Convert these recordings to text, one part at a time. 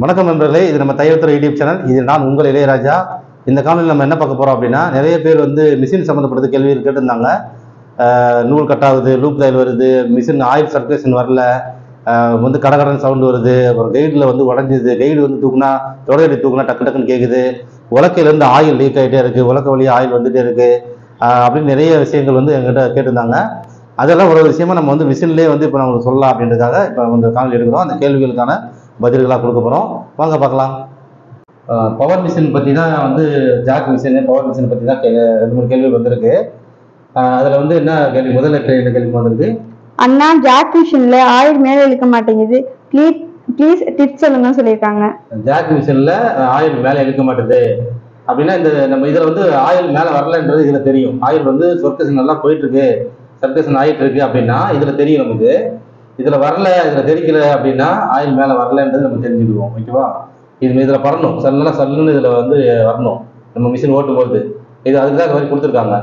வணக்கம் நண்பர்களே, இது நம்ம தையல்துறை யூடியூப் சேனல். இது நான் உங்கள் இளையராஜா. இந்த காலையில் நம்ம என்ன பார்க்க போகிறோம் அப்படின்னா, நிறைய பேர் வந்து மிஷின் சம்மந்தப்பட்ட கேள்வி கேட்டிருந்தாங்க. நூல் கட்டாகுது, லூப் தையல் வருது, மிஷின் ஆயில் சர்க்குலேஷன் வரல, வந்து கடகடன் சவுண்டு வருது, அப்புறம் கைடில் வந்து உடஞ்சிது, கைடு வந்து தூக்குனா தொடரடி தூக்குனா டக்கு டக்குன்னு கேட்குது, உலக்கையிலேருந்து ஆயில் லீக் ஆகிட்டே இருக்குது, உலக்க வழியாக ஆயில் வந்துகிட்டே இருக்குது அப்படின்னு நிறைய விஷயங்கள் வந்து எங்கிட்ட கேட்டிருந்தாங்க. அதெல்லாம் ஒரு விஷயமா நம்ம வந்து மிஷின்லேயே வந்து இப்போ நம்ம சொல்லலாம் அப்படின்றதுக்காக இப்போ வந்து காணொலி எடுக்கிறோம். அந்த கேள்விகளுக்கான பதில்களாக கொடுக்க போகிறோம். வாங்க பார்க்கலாம். பவர் மிஷின் பற்றி தான் வந்து ஜாக் மிஷின், பவர் மிஷின் பற்றி தான் 2-3 கேள்விகள் வந்திருக்கு. அதில் வந்து என்ன கேள்வி, முதல்ல என்ன கேள்வி வந்திருக்கு? அண்ணா, ஜாக் மிஷின்ல ஆயில் மேலே இழுக்க மாட்டேங்குது, ப்ளீஸ் டிப்ஸ் சொல்லுங்கன்னு சொல்லியிருக்காங்க. ஜாக் மிஷினில் ஆயில் மேலே இழுக்க மாட்டேது அப்படின்னா, இந்த நம்ம இதில் வந்து ஆயில் மேலே வரலன்றது இதில் தெரியும். ஆயில் வந்து சர்க்குலேஷன் நல்லா போயிட்டுருக்கு, சர்க்குலேஷன் ஆகிட்டு இருக்கு அப்படின்னா இதில் தெரியும் நமக்கு. இதில் வரல, இதில் தெரிக்கல அப்படின்னா ஆயில் மேலே வரலன்றது நம்ம தெரிஞ்சுக்குவோம். ஓகேவா? இதில் பறணும், சல்லுன்னு இதில் வந்து வரணும் நம்ம மிஷின் ஓட்டும் போது. இது அதுக்கு தான் மாதிரி கொடுத்துருக்காங்க.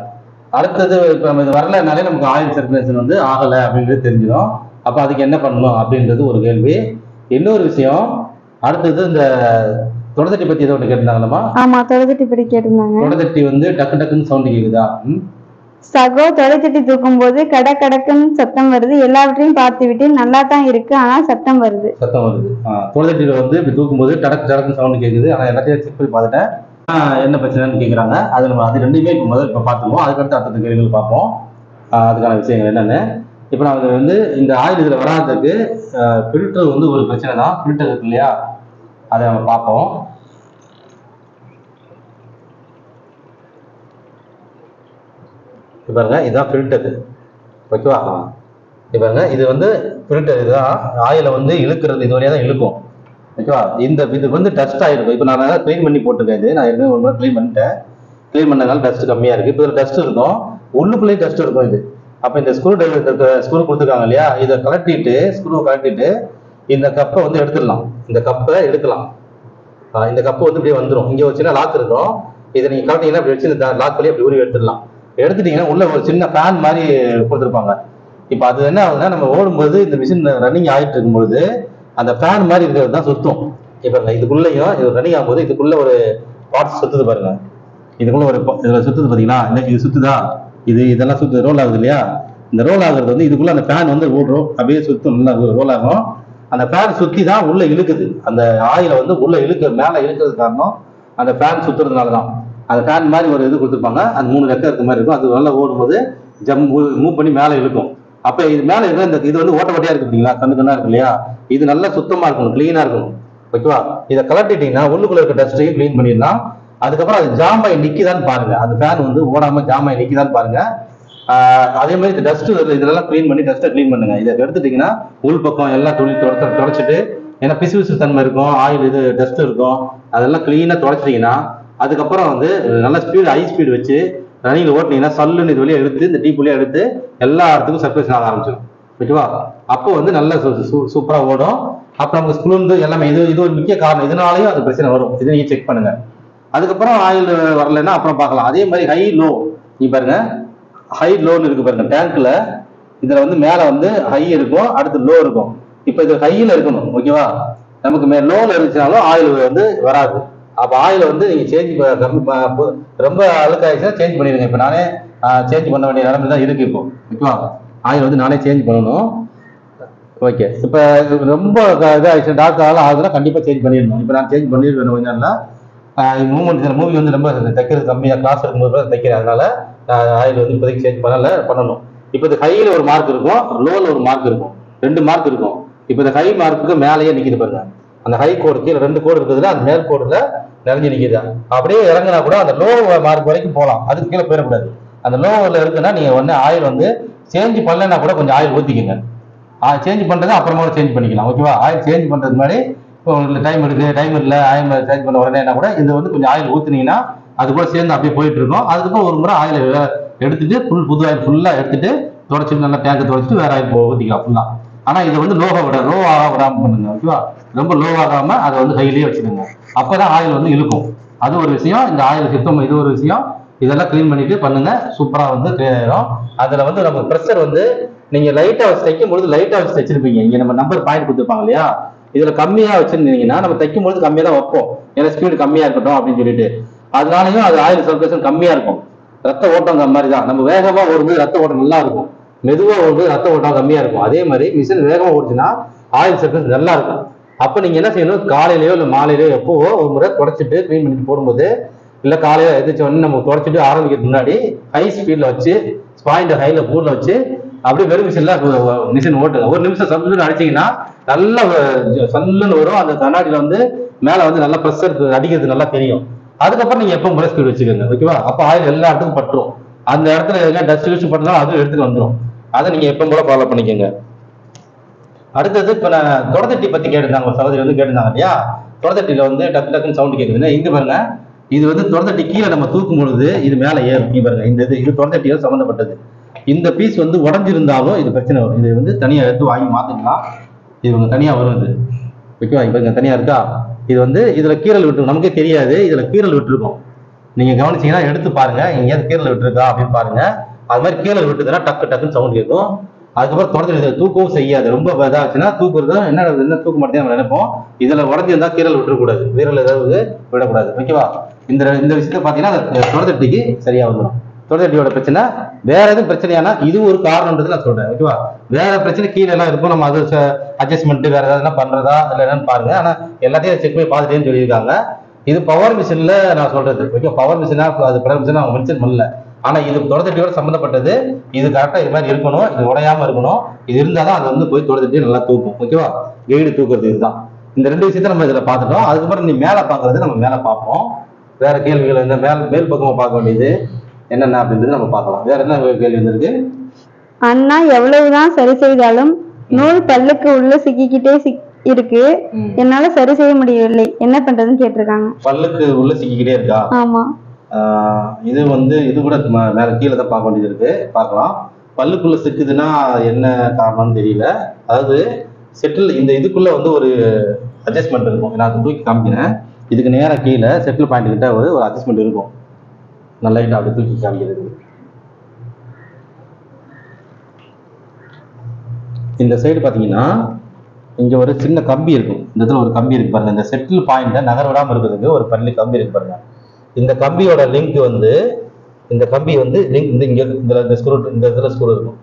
அடுத்தது இப்போ நம்ம இது வரலனாலே நமக்கு ஆயில் சர்க்குலேஷன் வந்து ஆகலை அப்படின்றது தெரிஞ்சிடும். அப்போ அதுக்கு என்ன பண்ணணும் அப்படின்றது ஒரு கேள்வி. இன்னொரு விஷயம், அடுத்தது இந்த தொடர்தட்டி பற்றி ஏதோ ஒன்று கேட்டிருந்தாங்களா? ஆமா, தொடர்தட்டி பற்றி கேட்டிருந்தாங்க. தொடர்தட்டி வந்து டக்கு டக்குன்னு சவுண்டு கேட்குதா? சகோ, தொடர்தட்டி தூக்கும் போது கடக்குன்னு சத்தம் வருது. எல்லாவற்றையும் பார்த்து விட்டு நல்லா தான் இருக்கு, ஆனா சத்தம் வருது. தொடர்தட்டியில வந்து இப்படி தூக்கும் போது டக்குன்னு சவுண்டு கேட்குது, ஆனா எல்லாத்தையும் செக் பண்ணி பார்த்துட்டேன், என்ன பிரச்சனைன்னு கேட்குறாங்க. அது நம்ம அது ரெண்டுமே இப்போ பார்த்துக்குவோம். அதுக்கடுத்து அடுத்த கேள்விகள் பார்ப்போம், அதுக்கான விஷயங்கள் என்னென்னு. இப்போ நான் வந்து இந்த ஆயில் இதில் வராததுக்கு ஃபில்டர் வந்து ஒரு பிரச்சனை தான். ஃபில்டர் இருக்கு இல்லையா, அதை நம்ம பார்ப்போம். பாருங்க, இதுதான் ஃபில்டர். ஓகேவா? பாருங்க, இது வந்து ஃபில்டர். இதுதான் ஆயிலை வந்து இழுக்கிறது, இது வழியாக தான் இழுக்கும். ஓகேவா? இது வந்து டஸ்ட் ஆகிருக்கும். இப்போ நான் க்ளீன் பண்ணி போட்டிருக்கேன். இது நான் ஏற்கனவே ஒரு முறை க்ளீன் பண்ணிட்டேன். க்ளீன் பண்ணதுனால டஸ்ட் கம்மியாக இருக்குது. இப்போ டஸ்ட் இருக்கும், உள்ளுக்குள்ளேயும் டஸ்ட் இருக்கும். இது அப்போ இந்த ஸ்க்ரூ கொடுத்துருக்காங்க இல்லையா, இதை ஸ்க்ரூவை கலட்டிட்டு இந்த கப்பை வந்து எடுத்துடலாம். இந்த கப்பை எடுக்கலாம். இந்த கப்பை வந்து இப்படியே வந்துடும். இங்கே ஒரு சின்ன லாக் இருக்கும். இதை நீங்கள் கலட்டிங்கன்னா அப்படி வச்சு இந்த லாக் வழியாக அப்படி உருவி எடுத்துடலாம். எடுத்துட்டீங்கன்னா உள்ள ஒரு சின்ன ஃபேன் மாதிரி கொடுத்துருப்பாங்க. இப்போ அது என்ன ஆகுதுன்னா, நம்ம ஓடும்போது இந்த மிஷின் ரன்னிங் ஆகிட்டு இருக்கும்போது அந்த ஃபேன் மாதிரி இருக்கிறது தான் சுத்தம். இப்போ இதுக்குள்ளேயும் இது ரன்னிங் ஆகும்போது இதுக்குள்ள ஒரு பார்ட்ஸ் சுத்துது பாருங்க. இதுக்குள்ள ஒரு இதில் சுத்துது பார்த்தீங்கன்னா, இன்னைக்கு இது சுத்துதா, இதெல்லாம் சுத்து ரோல் ஆகுது இல்லையா. இந்த ரோல் ஆகுறது வந்து இதுக்குள்ள அந்த ஃபேன் வந்து ஓடுறோம், அப்படியே சுத்தும், நல்லா ரோல் ஆகும். அந்த ஃபேன் சுற்றி தான் உள்ள இழுக்குது. அந்த ஆயிலை வந்து உள்ள மேலே இழுக்கிறது காரணம் அந்த ஃபேன் சுத்துறதுனால தான். அந்த ஃபேன் மாதிரி ஒரு இது கொடுத்துருப்பாங்க, அந்த 3 ரெக்கை இருக்க மாதிரி இருக்கும். அது நல்லா ஓடும்போது மூவ் பண்ணி மேலே இழுக்கும். அப்போ இது மேலே இருக்கிற இந்த இது வந்து ஓட்டையா இருக்கு பார்த்தீங்களா, கண்ணா இருக்கு இல்லையா, இது நல்லா சுத்தமாக இருக்கணும், கிளீனாக இருக்கணும். ஓகேவா? இதை கலட்டிட்டீங்கன்னா உள்ளுக்குள்ள இருக்க டஸ்ட்டையும் கிளீன் பண்ணிடலாம். அதுக்கப்புறம் அது ஜாமாய் நிற்கிதான்னு பாருங்க. அந்த ஃபேன் வந்து ஓடாமல் ஜாமாய் நிற்கிதான்னு பாருங்க. அதே மாதிரி இந்த டஸ்ட் இதெல்லாம் கிளீன் பண்ணி டஸ்ட்டை கிளீன் பண்ணுங்க. இதை எடுத்துட்டீங்கன்னா உள் பக்கம் எல்லாம் தொடச்சிட்டு, ஏன்னா பிசு தன்மை இருக்கும், ஆயில் இது டஸ்ட் இருக்கும், அதெல்லாம் கிளீனாக தொடச்சிட்டிங்கன்னா அதுக்கப்புறம் வந்து நல்ல ஸ்பீடு, ஹை ஸ்பீடு வச்சு ரன்னிங்கில் ஓட்டினீங்கன்னா சல்லுன்னு இது வழியாக எடுத்து இந்த டீப் வழியாக எடுத்து எல்லா இடத்துக்கும் சர்க்குலேஷன் ஆக ஆரம்பிச்சிடும். ஓகேவா? அப்போ வந்து நல்ல சூப்பராக ஓடும். அப்போ நமக்கு ஸ்க்ரூந்து எல்லாமே இது ஒரு முக்கிய காரணம். இதனாலையும் அது பிரச்சனை வரும். இதை நீங்கள் செக் பண்ணுங்க. அதுக்கப்புறம் ஆயில் வரலைன்னா அப்புறம் பார்க்கலாம். அதே மாதிரி ஹை லோ, நீ பாருங்க, ஹை லோன்னு இருக்கு பாருங்க டேங்க்ல. இதில் வந்து மேலே வந்து ஹை இருக்கும், அடுத்து லோ இருக்கும். இப்போ இது ஹையில் இருக்கணும். ஓகேவா? நமக்கு லோவில் இருந்துச்சுனாலும் ஆயில் வந்து வராது. அப்போ ஆயில் வந்து நீங்கள் ரொம்ப அழுக்காயிடுச்சுன்னா சேஞ்ச் பண்ணிடுங்க. இப்போ நானே சேஞ்ச் பண்ண வேண்டிய நிலைமை தான் இருக்குது இப்போ. ஓகேவா? ஆயில் வந்து நானே சேஞ்ச் பண்ணணும். ஓகே, இப்போ ரொம்ப இதாகிடுச்சு, டார்க் ஆகுதுன்னா கண்டிப்பாக சேஞ்ச் பண்ணிடணும். இப்போ நான் சேஞ்ச் பண்ணிடுவேன். கொஞ்சம் மூவ்மெண்ட் மூவி வந்து ரொம்ப தைக்கிறது கம்மியாக, கிளாஸ் இருக்கும்போது தைக்கிறேன். அதனால ஆயில் வந்து இப்போதைக்கு சேஞ்ச் பண்ணணும். இப்போ இது ஹையில் ஒரு மார்க் இருக்கும், லோவில் ஒரு மார்க் இருக்கும், 2 மார்க் இருக்கும். இப்போ இந்த ஹை மார்க்குக்கு மேலேயே நிற்கிது பாருங்க. அந்த ஹை கோடு கீழே 2 கோடு இருக்குதுல, அந்த மேல் கோடுல நிறைஞ்சு நிற்கிது. அப்படியே இறங்கினா கூட அந்த லோ மார்க் வரைக்கும் போகலாம், அதுக்கு கீழே போயிடக்கூடாது. அந்த லோவில் இருக்குன்னா நீங்கள் உடனே ஆயில் வந்து சேஞ்ச் பண்ணலைன்னா கூட கொஞ்சம் ஆயில் ஊற்றிக்கங்க. சேஞ்ச் பண்ணுறது அப்புறமா சேஞ்ச் பண்ணிக்கலாம். ஓகேவா? ஆயில் சேஞ்ச் பண்ணுறது மாதிரி இப்போ உங்களுக்கு டைம் இல்லை, ஆயில் சேஞ்ச் பண்ண உடனே கூட இது வந்து கொஞ்சம் ஆயில் ஊற்றினீங்கன்னா அது கூட சேர்ந்து அப்படியே போயிட்டு இருக்கும். அதுக்கப்புறம் ஒரு முறை ஆயில் எடுத்துட்டு புது ஆயில் ஃபுல்லாக எடுத்துட்டு தொடச்சிட்டு நல்லா டேங்கை தொடச்சிட்டு வேற ஆயில் ஊற்றிக்கலாம் ஃபுல்லாக. ஆனால் இதை வந்து லோ விடாமல் பண்ணுங்க. ஓகேவா? ரொம்ப லோவாகாம அதை வந்து ஹைலியே வச்சுக்கோங்க. அப்போதான் ஆயில் வந்து இழுக்கும். அது ஒரு விஷயம். இந்த ஆயில் சுத்தம் இது ஒரு விஷயம். இதெல்லாம் கிளீன் பண்ணிட்டு பண்ணுங்க, சூப்பராக வந்து கிளியர் ஆயிடும். அதில் வந்து நம்ம ப்ரெஷர் வந்து நீங்கள் லைட்டாக வச்சு தைக்கும் பொழுது லைட்டாக வச்சு தைச்சிருப்பீங்க. இங்கே நம்ம நம்பர் பாயிண்ட் கொடுத்துருப்பாங்க இல்லையா, இதுல கம்மியா வச்சிருந்தீங்கன்னா நம்ம தைக்கும் பொழுது கம்மியா தான் வைப்போம், ஏன்னா ஸ்பீடு கம்மியா இருக்கட்டும் அப்படின்னு சொல்லிட்டு. அதனாலயும் அது ஆயில் சர்க்குலேஷன் கம்மியா இருக்கும். ரத்த ஓட்டம் அந்த மாதிரி தான். நம்ம வேகமா ஓடும்போது ரத்த ஓட்டம் நல்லா இருக்கும், மெதுவா ஓடும்போது ரத்த ஓட்டம் கம்மியா இருக்கும். அதே மாதிரி மிஷின் வேகமா ஓடுச்சுன்னா ஆயில் சர்க்குலேஷன் நல்லா இருக்கும். அப்ப நீங்க என்ன செய்யணும், காலையிலயோ இல்ல மாலையிலயோ எப்பவோ ஒரு முறை தொடச்சிட்டு க்ளீன் பண்ணிட்டு போடும்போது, இல்ல காலையில எதிர்த்து வந்து நம்ம தொடச்சிட்டு ஆரம்பிக்கிறதுக்கு முன்னாடி ஹை ஸ்பீட்ல வச்சு பாயிண்ட் ஹைல பூர்ல வச்சு அப்படியே வெறும் மிஷின்ல மிஷின் ஓட்டுங்க. ஒரு நிமிஷம் சல்லுன்னு அடிச்சீங்கன்னா நல்லா சல்லுன்னு வரும். அந்த கண்ணாடியில வந்து மேல வந்து நல்லா ப்ரெஷர் அடிக்கிறது நல்லா தெரியும். அதுக்கப்புறம் நீங்க எப்பவும் போல ஸ்பீட் வச்சுக்கோங்க, ஓகேவா? அப்ப ஆயில் எல்லா இடத்துக்கும் பட்டுரும். அந்த இடத்துல எதுனா டஸ்ட் யூஸ் பண்ணாலும் அதுவும் எடுத்துட்டு வந்துடும். அதை நீங்க எப்பவும் போல ஃபாலோ பண்ணிக்கோங்க. அடுத்தது இப்ப நான் தொடர்தட்டி பத்தி கேட்டிருந்தாங்க, ஒரு சகோதரி வந்து கேட்டிருந்தாங்க இல்லையா? தொடர்தட்டியில வந்து டக்கு டக்குன்னு சவுண்ட் கேட்குதுன்னா இங்க பாருங்க, இது வந்து தொடர்தட்டி கீழே நம்ம தூக்கும் பொழுது இது மேல ஏறும். இங்க பாருங்க, இந்த இது தொடர்தட்டியோட சம்பந்தப்பட்டது. இந்த பீஸ் வந்து உடஞ்சிருந்தாலும் இது பிரச்சனை வரும். இது வந்து தனியா எடுத்து வாங்கி மாத்திக்கலாம். இது தனியா வரும். இது ஓகேவா? இப்ப இங்க தனியா இருக்கா? இது வந்து இதுல கீரல் விட்டு நமக்கே தெரியாது, இதுல கீரல் விட்டுருக்கும். நீங்க கவனிச்சீங்கன்னா எடுத்து பாருங்க, எங்கேயாவது கீரல் விட்டுருக்கா அப்படின்னு பாருங்க. அது மாதிரி கீரல் விட்டுதுன்னா டக்கு டக்குன்னு சவுண்ட் கேட்கும். அதுக்கப்புறம் தொடர்ந்து தூக்கவும் செய்யாது. ரொம்ப இதாச்சுன்னா தூக்குறது என்ன தூக்க மாட்டேன் நம்ம நினைப்போம். இதுல உடஞ்சிருந்தா கீரல் விட்டுறக்கூடாது, வீரல் ஏதாவது விடக்கூடாது, ஓகேவா? இந்த விஷயத்த பாத்தீங்கன்னா தொடர்தட்டிக்கு சரியா வந்துடும். தொடர்தட்டியோட பிரச்சனை வேற எதுவும் பிரச்சனையானா இது ஒரு காரணம்ன்றது நான் சொல்றேன், ஓகேவா? வேற பிரச்சனை கீழே எல்லாம் இருக்கும், நம்ம அது அட்ஜஸ்ட்மெண்ட் வேற ஏதாவது பண்றதா இல்லை என்னன்னு பாருங்க. ஆனா எல்லாத்தையும் செக் பண்ணி பார்த்துட்டேன்னு சொல்லியிருக்காங்க. இது பவர் மிஷின்ல நான் சொல்றது, ஓகே? பவர் மிஷினா அது பவர் மிஷின் அவங்க மென்ஷன் பண்ணல. ஆனா இது தொடர்தட்டியோட சம்பந்தப்பட்டது. இது கரெக்டா இது மாதிரி இருக்கணும், இது உடையாம இருக்கணும். இது இருந்தாதான் அது வந்து போய் தொடர்தட்டி நல்லா தூக்கும், ஓகேவா? கைடு தூக்குறது இதுதான். இந்த ரெண்டு விஷயத்த நம்ம இதுல பார்த்துட்டோம். அதுக்கப்புறம் நீ மேல பாக்குறது நம்ம மேல பார்ப்போம். வேற கேள்விகள் இந்த மேல் பக்கமா பார்க்க வேண்டியது என்னென்ன அப்படின்றது நம்ம பார்க்கலாம். வேற என்ன கேள்வி வந்திருக்கு? அண்ணா எவ்வளவுதான் சரி செய்தாலும் நூல் பல்லுக்கு உள்ள சிக்கிக்கிட்டே இருக்கு, என்னால சரி செய்ய முடியவில்லை, என்ன பண்றதுன்னு கேட்டிருக்காங்க. பல்லுக்கு உள்ள சிக்கிக்கிட்டே இருக்கா? ஆமா. இது வந்து இது கூட மேல கீழே தான் பார்க்க வேண்டியது இருக்கு, பார்க்கலாம். பல்லுக்குள்ள சிக்குதுன்னா என்ன காரணம்னு தெரியல. அதாவது செட்டில் இந்த இதுக்குள்ள வந்து ஒரு அட்ஜஸ்ட்மெண்ட் இருக்கும். நான் அதை தூக்கி காமிக்கிறேன். இதுக்கு நேரம் கீழே செட்டில் பாயிண்ட் கிட்ட ஒரு அட்ஜஸ்ட்மெண்ட் இருக்கும். நல்லா அப்படி தூக்கி காமிக்கிறது. இந்த சைடு பார்த்தீங்கன்னா இங்க ஒரு சின்ன கம்பி இருக்கும். இந்த இடத்துல ஒரு கம்பி இருக்கு பாருங்க. இந்த செட்டில் பாயிண்ட நகர விடாம இருக்கிறதுக்கு ஒரு பள்ளி கம்பி இருக்கு பாருங்க. இந்த கம்பியோட லிங்க் வந்து இந்த கம்பி வந்து லிங்க் இந்த இங்க இந்த ஸ்க்ரூ இந்த இடத்துல ஸ்க்ரூ இருக்கும்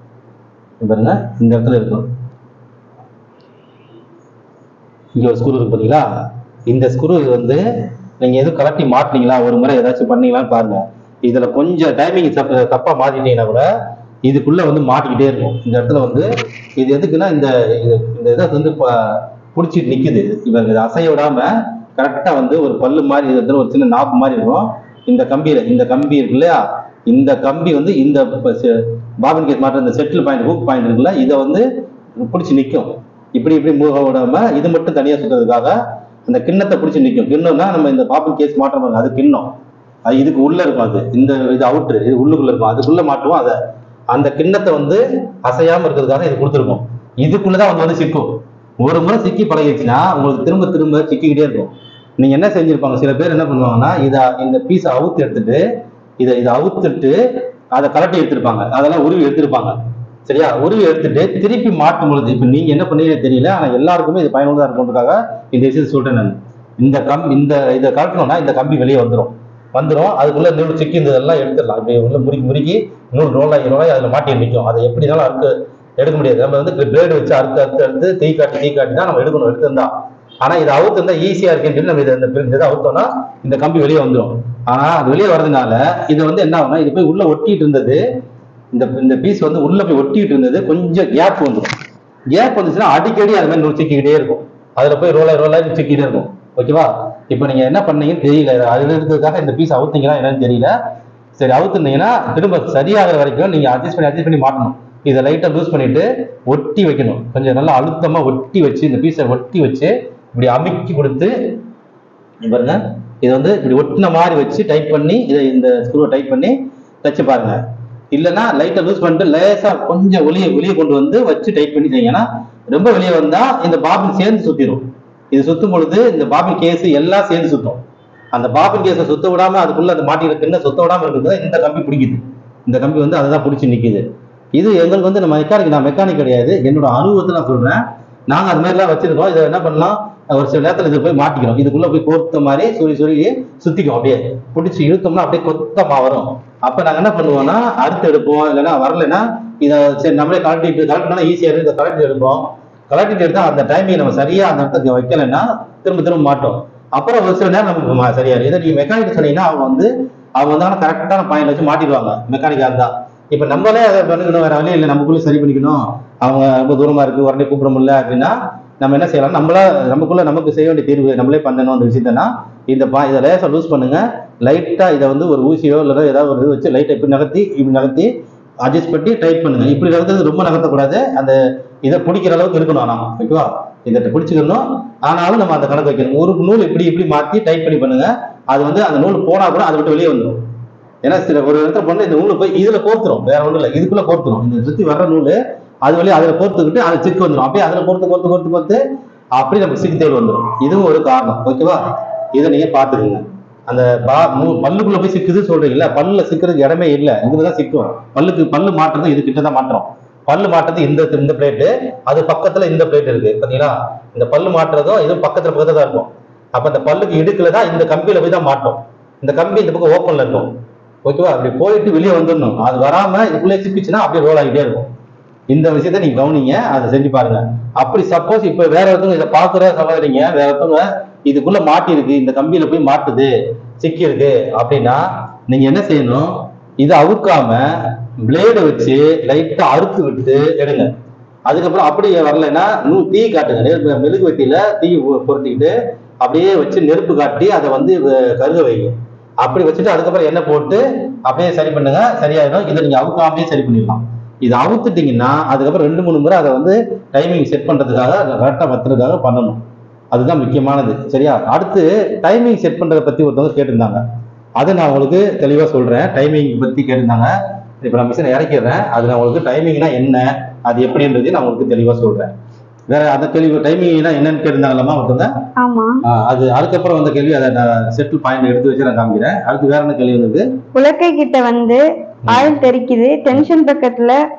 பாருங்க. இந்த இடத்துல இருக்கும். இங்க ஒரு ஸ்க்ரூ இருக்கு பாத்தீங்களா? இந்த ஸ்க்ரூ வந்து நீங்க எதுவும் கலட்டி மாட்டினீங்களா, ஒரு முறை ஏதாச்சும் பண்ணீங்களான்னு பாருங்க. இதுல கொஞ்சம் டைமிங் தப்பா மாட்டிட்டீங்கன்னா கூட இதுக்குள்ள வந்து மாட்டிக்கிட்டே இருக்கும். இந்த இடத்துல வந்து இது எதுக்குன்னா இந்த இதை வந்து பிடிச்சிட்டு நிக்குது. இவங்க இதை அசைய விடாம கரெக்டா வந்து ஒரு பல்லு மாதிரி இடத்துல ஒரு சின்ன நாப்பு மாதிரி இருக்கும். இந்த கம்பி இருக்கு இல்லையா? இந்த கம்பி வந்து இந்த பாபின் கேஸ் மாற்ற இந்த செட்டில் பாயிண்ட் ஹூக் பாயிண்ட் இருக்குல்ல, இதை வந்து பிடிச்சி நிற்கும். இப்படி மூவ் விடாம இது மட்டும் தனியா சுத்துறதுக்காக அந்த கிண்ணத்தை பிடிச்சி நிற்கும். கிண்ணம்னா நம்ம இந்த பாபின் கேஸ் மாற்றம் அது கிண்ணம், அது இதுக்கு உள்ள இருக்கும். அது இது அவுட்ரு, இது உள்ளுக்குள்ள இருக்கும். அதுக்குள்ள மாட்டுவோம். அதை அந்த கிண்ணத்தை வந்து அசையாம இருக்கிறதுக்காக இது கொடுத்துருக்கோம். இதுக்குள்ளதான் வந்து சிக்கும். ஒரு முறை சிக்கி பழகிடுச்சுன்னா உங்களுக்கு திரும்ப திரும்ப சிக்கிக்கிட்டே இருக்கும். நீங்க என்ன செஞ்சிருப்பாங்க, சில பேர் என்ன பண்ணுவாங்கன்னா இந்த பீஸை அவுத்து எடுத்துட்டு இதை அவுத்துட்டு அதை கலட்டி எடுத்திருப்பாங்க. அதெல்லாம் உருவி எடுத்திருப்பாங்க. சரியா? உருவி எடுத்துட்டு திருப்பி மாட்டும் பொழுது இப்ப நீங்க என்ன பண்ணீங்கன்னு தெரியல, ஆனா எல்லாருக்குமே இது பயனுள்ளதா இருக்கும்ன்றதுக்காக இந்த விஷயத்தை சொல்றேன் நான். இதை கலட்டணும்னா இந்த கம்பி வெளியே வந்துடும். அதுக்குள்ள நூல் சிக்கி இதெல்லாம் எடுத்துடலாம். இப்படி உள்ள முறுக்கி நூல் ரோலாகி அதில் மாட்டி நிற்கும். அதை எப்படினாலும் எடுக்க முடியாது. நம்ம வந்து பிளேடு வச்சு அறுத்து தீ காட்டி தான் நம்ம எடுக்கணும். எடுத்திருந்தா ஆனா இது அவுத்து இருந்தா ஈஸியா இருக்குன்னு சொல்லி நம்ம இதை அவுத்தோம்னா இந்த கம்பி வெளியே வந்துடும். ஆனா அது வெளியே வர்றதுனால இது வந்து என்ன ஆகும்னா இது போய் உள்ள ஒட்டிட்டு இருந்தது, இந்த பீஸ் வந்து உள்ள போய் ஒட்டிட்டு இருந்தது, கொஞ்சம் கேப் வந்துடும். கேப் வந்துச்சுன்னா அடிக்கடி அது மாதிரி நூல் சிக்கிக்கிட்டே இருக்கும். அதுல போய் ரோலாகி சிக்கிட்டே இருக்கும். ஓகேவா? இப்போ நீங்க என்ன பண்ணீங்கன்னு தெரியல. அதுல இருக்கிறதுக்காக இந்த பீஸ் அவுத்தீங்கன்னா என்னன்னு தெரியல. சரி, அவுத்துனீங்கன்னா திரும்ப சரியாகிற வரைக்கும் நீங்க அட்ஜஸ்ட் பண்ணி மாட்டணும். இதை லைட்டா லூஸ் பண்ணிட்டு ஒட்டி வைக்கணும். கொஞ்சம் நல்லா அழுத்தமா ஒட்டி வச்சு இந்த பீஸை ஒட்டி வச்சு இப்படி அமுக்கி கொடுத்து பாருங்க. இதை வந்து இப்படி ஒட்டின மாதிரி வச்சு டைப் பண்ணி இந்த ஸ்க்ரூவை டைப் பண்ணி தச்சு பாருங்க. இல்லைன்னா லைட்டா லூஸ் பண்ணிட்டு லேசா கொஞ்சம் வெளியே கொண்டு வந்து வச்சு டைப் பண்ணி செய்யுங்கன்னா ரொம்ப வெளியே வந்தா இந்த பாபின் சேர்ந்து சுத்திடும். இது சுத்தும் பொழுது இந்த பாபின் கேஸ் எல்லாம் சேர்ந்து சுத்தும். அந்த பாபின் கேஸை சுத்த விடாம அதுக்குள்ள அந்த மாட்டிருக்குன்னு சுத்த விடாம இருக்குது இந்த கம்பி பிடிக்குது. இந்த கம்பி வந்து அதை தான் பிடிச்சி நிக்குது. இது எங்களுக்கு வந்து நான் மெக்கானிக் கிடையாது, என்னோட அனுபவத்தை நான் சொல்றேன். நாங்க அது மாதிரிலாம் வச்சிருக்கோம். இதை என்ன பண்ணலாம், ஒரு சில நேரத்துல இது போய் மாட்டிக்கிறோம், இதுக்குள்ள போய் கோர்த்த மாதிரி சொல்லி சுத்திக்கும், அப்படியே பிடிச்சி இழுத்தோம்னா அப்படியே கொத்தமா வரும். அப்ப நாங்க என்ன பண்ணுவோம்னா அறுத்து எடுப்போம், இல்லைன்னா வரலைன்னா இதை சரி நம்மளே கலெக்ட் ஈஸியா இருக்கு, இதை கலெக்ட் எடுப்போம். கலெக்ட் எடுத்தா அந்த டைமிங் நம்ம சரியா அந்த இடத்துக்கு வைக்கலைன்னா திரும்ப மாட்டோம். அப்புறம் ஒரு சில நேரம் நமக்கு சரியா இருக்கு. இதை நீங்க மெக்கானிக் சொன்னீங்கன்னா அவங்க வந்து கரெக்டான பாயிண்ட் வச்சு மாட்டிடுவாங்க, மெக்கானிக்கா இருந்தா. இப்ப நம்மளே அதை பண்ணிக்கணும், வேற வழியும் இல்லை, நமக்குள்ள சரி பண்ணிக்கணும். அவங்க ரொம்ப தூரமா இருக்கு, உடனே கூப்பிட முடியல அப்படின்னா நம்ம என்ன செய்யலாம், நமக்குள்ள நமக்கு செய்ய வேண்டிய தீர்வு நம்மளே பண்ணணும். அந்த விஷயத்தனா இதை லேசா லூஸ் பண்ணுங்க, லைட்டா இதை வந்து ஒரு ஊசியோ இல்லை ஏதாவது ஒரு இது வச்சு லைட்டா இப்படி நகர்த்தி அட்ஜஸ்ட் பண்ணி டைட் பண்ணுங்க. இப்படி நகர்த்தது ரொம்ப நகர்த்தக்கூடாது, அந்த இதை பிடிக்கிற அளவுக்கு இருக்கணும். ஆனா ஓகேவா, இதை பிடிச்சிக்கணும். ஆனாலும் நம்ம அந்த கணக்கு வைக்கணும். ஒரு நூல் இப்படி மாற்றி டைட் பண்ணி பண்ணுங்க. அது வந்து அந்த நூல் போனா கூட அதை விட்டு வெளியே வந்துடும். ஏன்னா சில ஒரு இடத்துல பண்ண இந்த நூல் போய் இதுல கோர்த்துரும், வேற ஒன்றும் இல்லை, இதுக்குள்ள கோர்த்துரும். இந்த சுத்தி வர்ற நூல் அது வழியா அதுல கோர்த்துக்கிட்டு அது சிக்கு வந்துடும். அப்படியே அதுல கோர்த்து அப்படி நமக்கு சிக்கு தேவை வந்துடும். இதுவும் ஒரு காரணம். ஓகேவா, இதை நீங்க பாத்துக்கோங்க. அந்த பல்லுக்குள்ள போய் சிக்குது சொல்றீங்கல்ல, பல்லுல சிக்கிறதுக்கு இடமே இல்லை, இதுலதான் சிக்கும். பல்லு மாட்டுறது இது கிட்டதான் மாட்டுறோம். பல்லு மாட்டுறது இந்த பிளேட்டு, அது பக்கத்துல இந்த பிளேட் இருக்கு பாத்தீங்களா. இந்த பல்லு மாட்டுறதும் இது பக்கத்துல தான் இருக்கும். அப்ப இந்த பல்லுக்கு இடுக்குலதான் இந்த கம்பியில போய் தான் மாட்டோம். இந்த கம்பி இந்த பக்கம் ஓப்பன்ல இருக்கும். ஓகேவா, அப்படி போயிட்டு வெளியே வந்துடணும். அது வராம இதுக்குள்ளே சிக்கிச்சுன்னா அப்படியே ரோல் ஆகிட்டே இருக்கும். இந்த விஷயத்த நீங்க கவனிங்க, அதை செஞ்சு பாருங்க. அப்படி சப்போஸ் இப்ப வேற ஒருத்தவங்க இதை பாக்குற சகோதரிங்க, வேற ஒருத்தவங்க இதுக்குள்ள மாட்டி இருக்கு, இந்த கம்பியில போய் மாட்டுது, சிக்கி இருக்கு அப்படின்னா நீங்க என்ன செய்யணும், இதை அவுக்காம பிளேடை வச்சு லைட்டா அறுத்து விட்டு எடுங்க. அதுக்கப்புறம் அப்படியே வரலைன்னா தீ காட்டுங்க, மெழுகு வெட்டியில தீ பொருத்திக்கிட்டு அப்படியே வச்சு நெருப்பு காட்டி அதை வந்து கருக வைங்க. அப்படி வச்சுட்டு அதுக்கப்புறம் எண்ணெய் போட்டு அப்படியே சரி பண்ணுங்க, சரியாயிடும். இதை நீங்க அவுக்காமே சரி பண்ணிடலாம். இதை அவுத்துட்டீங்கன்னா அதுக்கப்புறம் 2-3 முறை அதை வந்து டைமிங் செட் பண்றதுக்காக கரெக்டா பத்துறதுக்காக பண்ணணும். அதுதான் முக்கியமானது. சரியா, அடுத்து டைமிங் செட் பண்றதை பத்தி ஒருத்தவங்க கேட்டிருந்தாங்க, அதை நான் உங்களுக்கு தெளிவா சொல்றேன். டைமிங் பத்தி கேட்டிருந்தாங்க, இப்ப நான் மிஷினை இறக்கிடுறேன். அது நான் உங்களுக்கு டைமிங்னா என்ன, அது எப்படின்றதையும் நான் உங்களுக்கு தெளிவா சொல்றேன். வேற அந்த கேள்வி டைமிங்னா என்னன்னு கேட்டிருந்தாங்களாமா ஒருத்தவங்க. ஆமா, அது அதுக்கப்புறம் வந்த கேள்வி, அதை நான் செட்டில் பாயிண்ட் எடுத்து வச்சு நான் காமிக்கிறேன். அடுத்து வேற என்ன கேள்வி வந்தது, உலக்கை கிட்ட வந்து ஆயில் தெரிக்குது, டென்ஷன் பக்கத்துல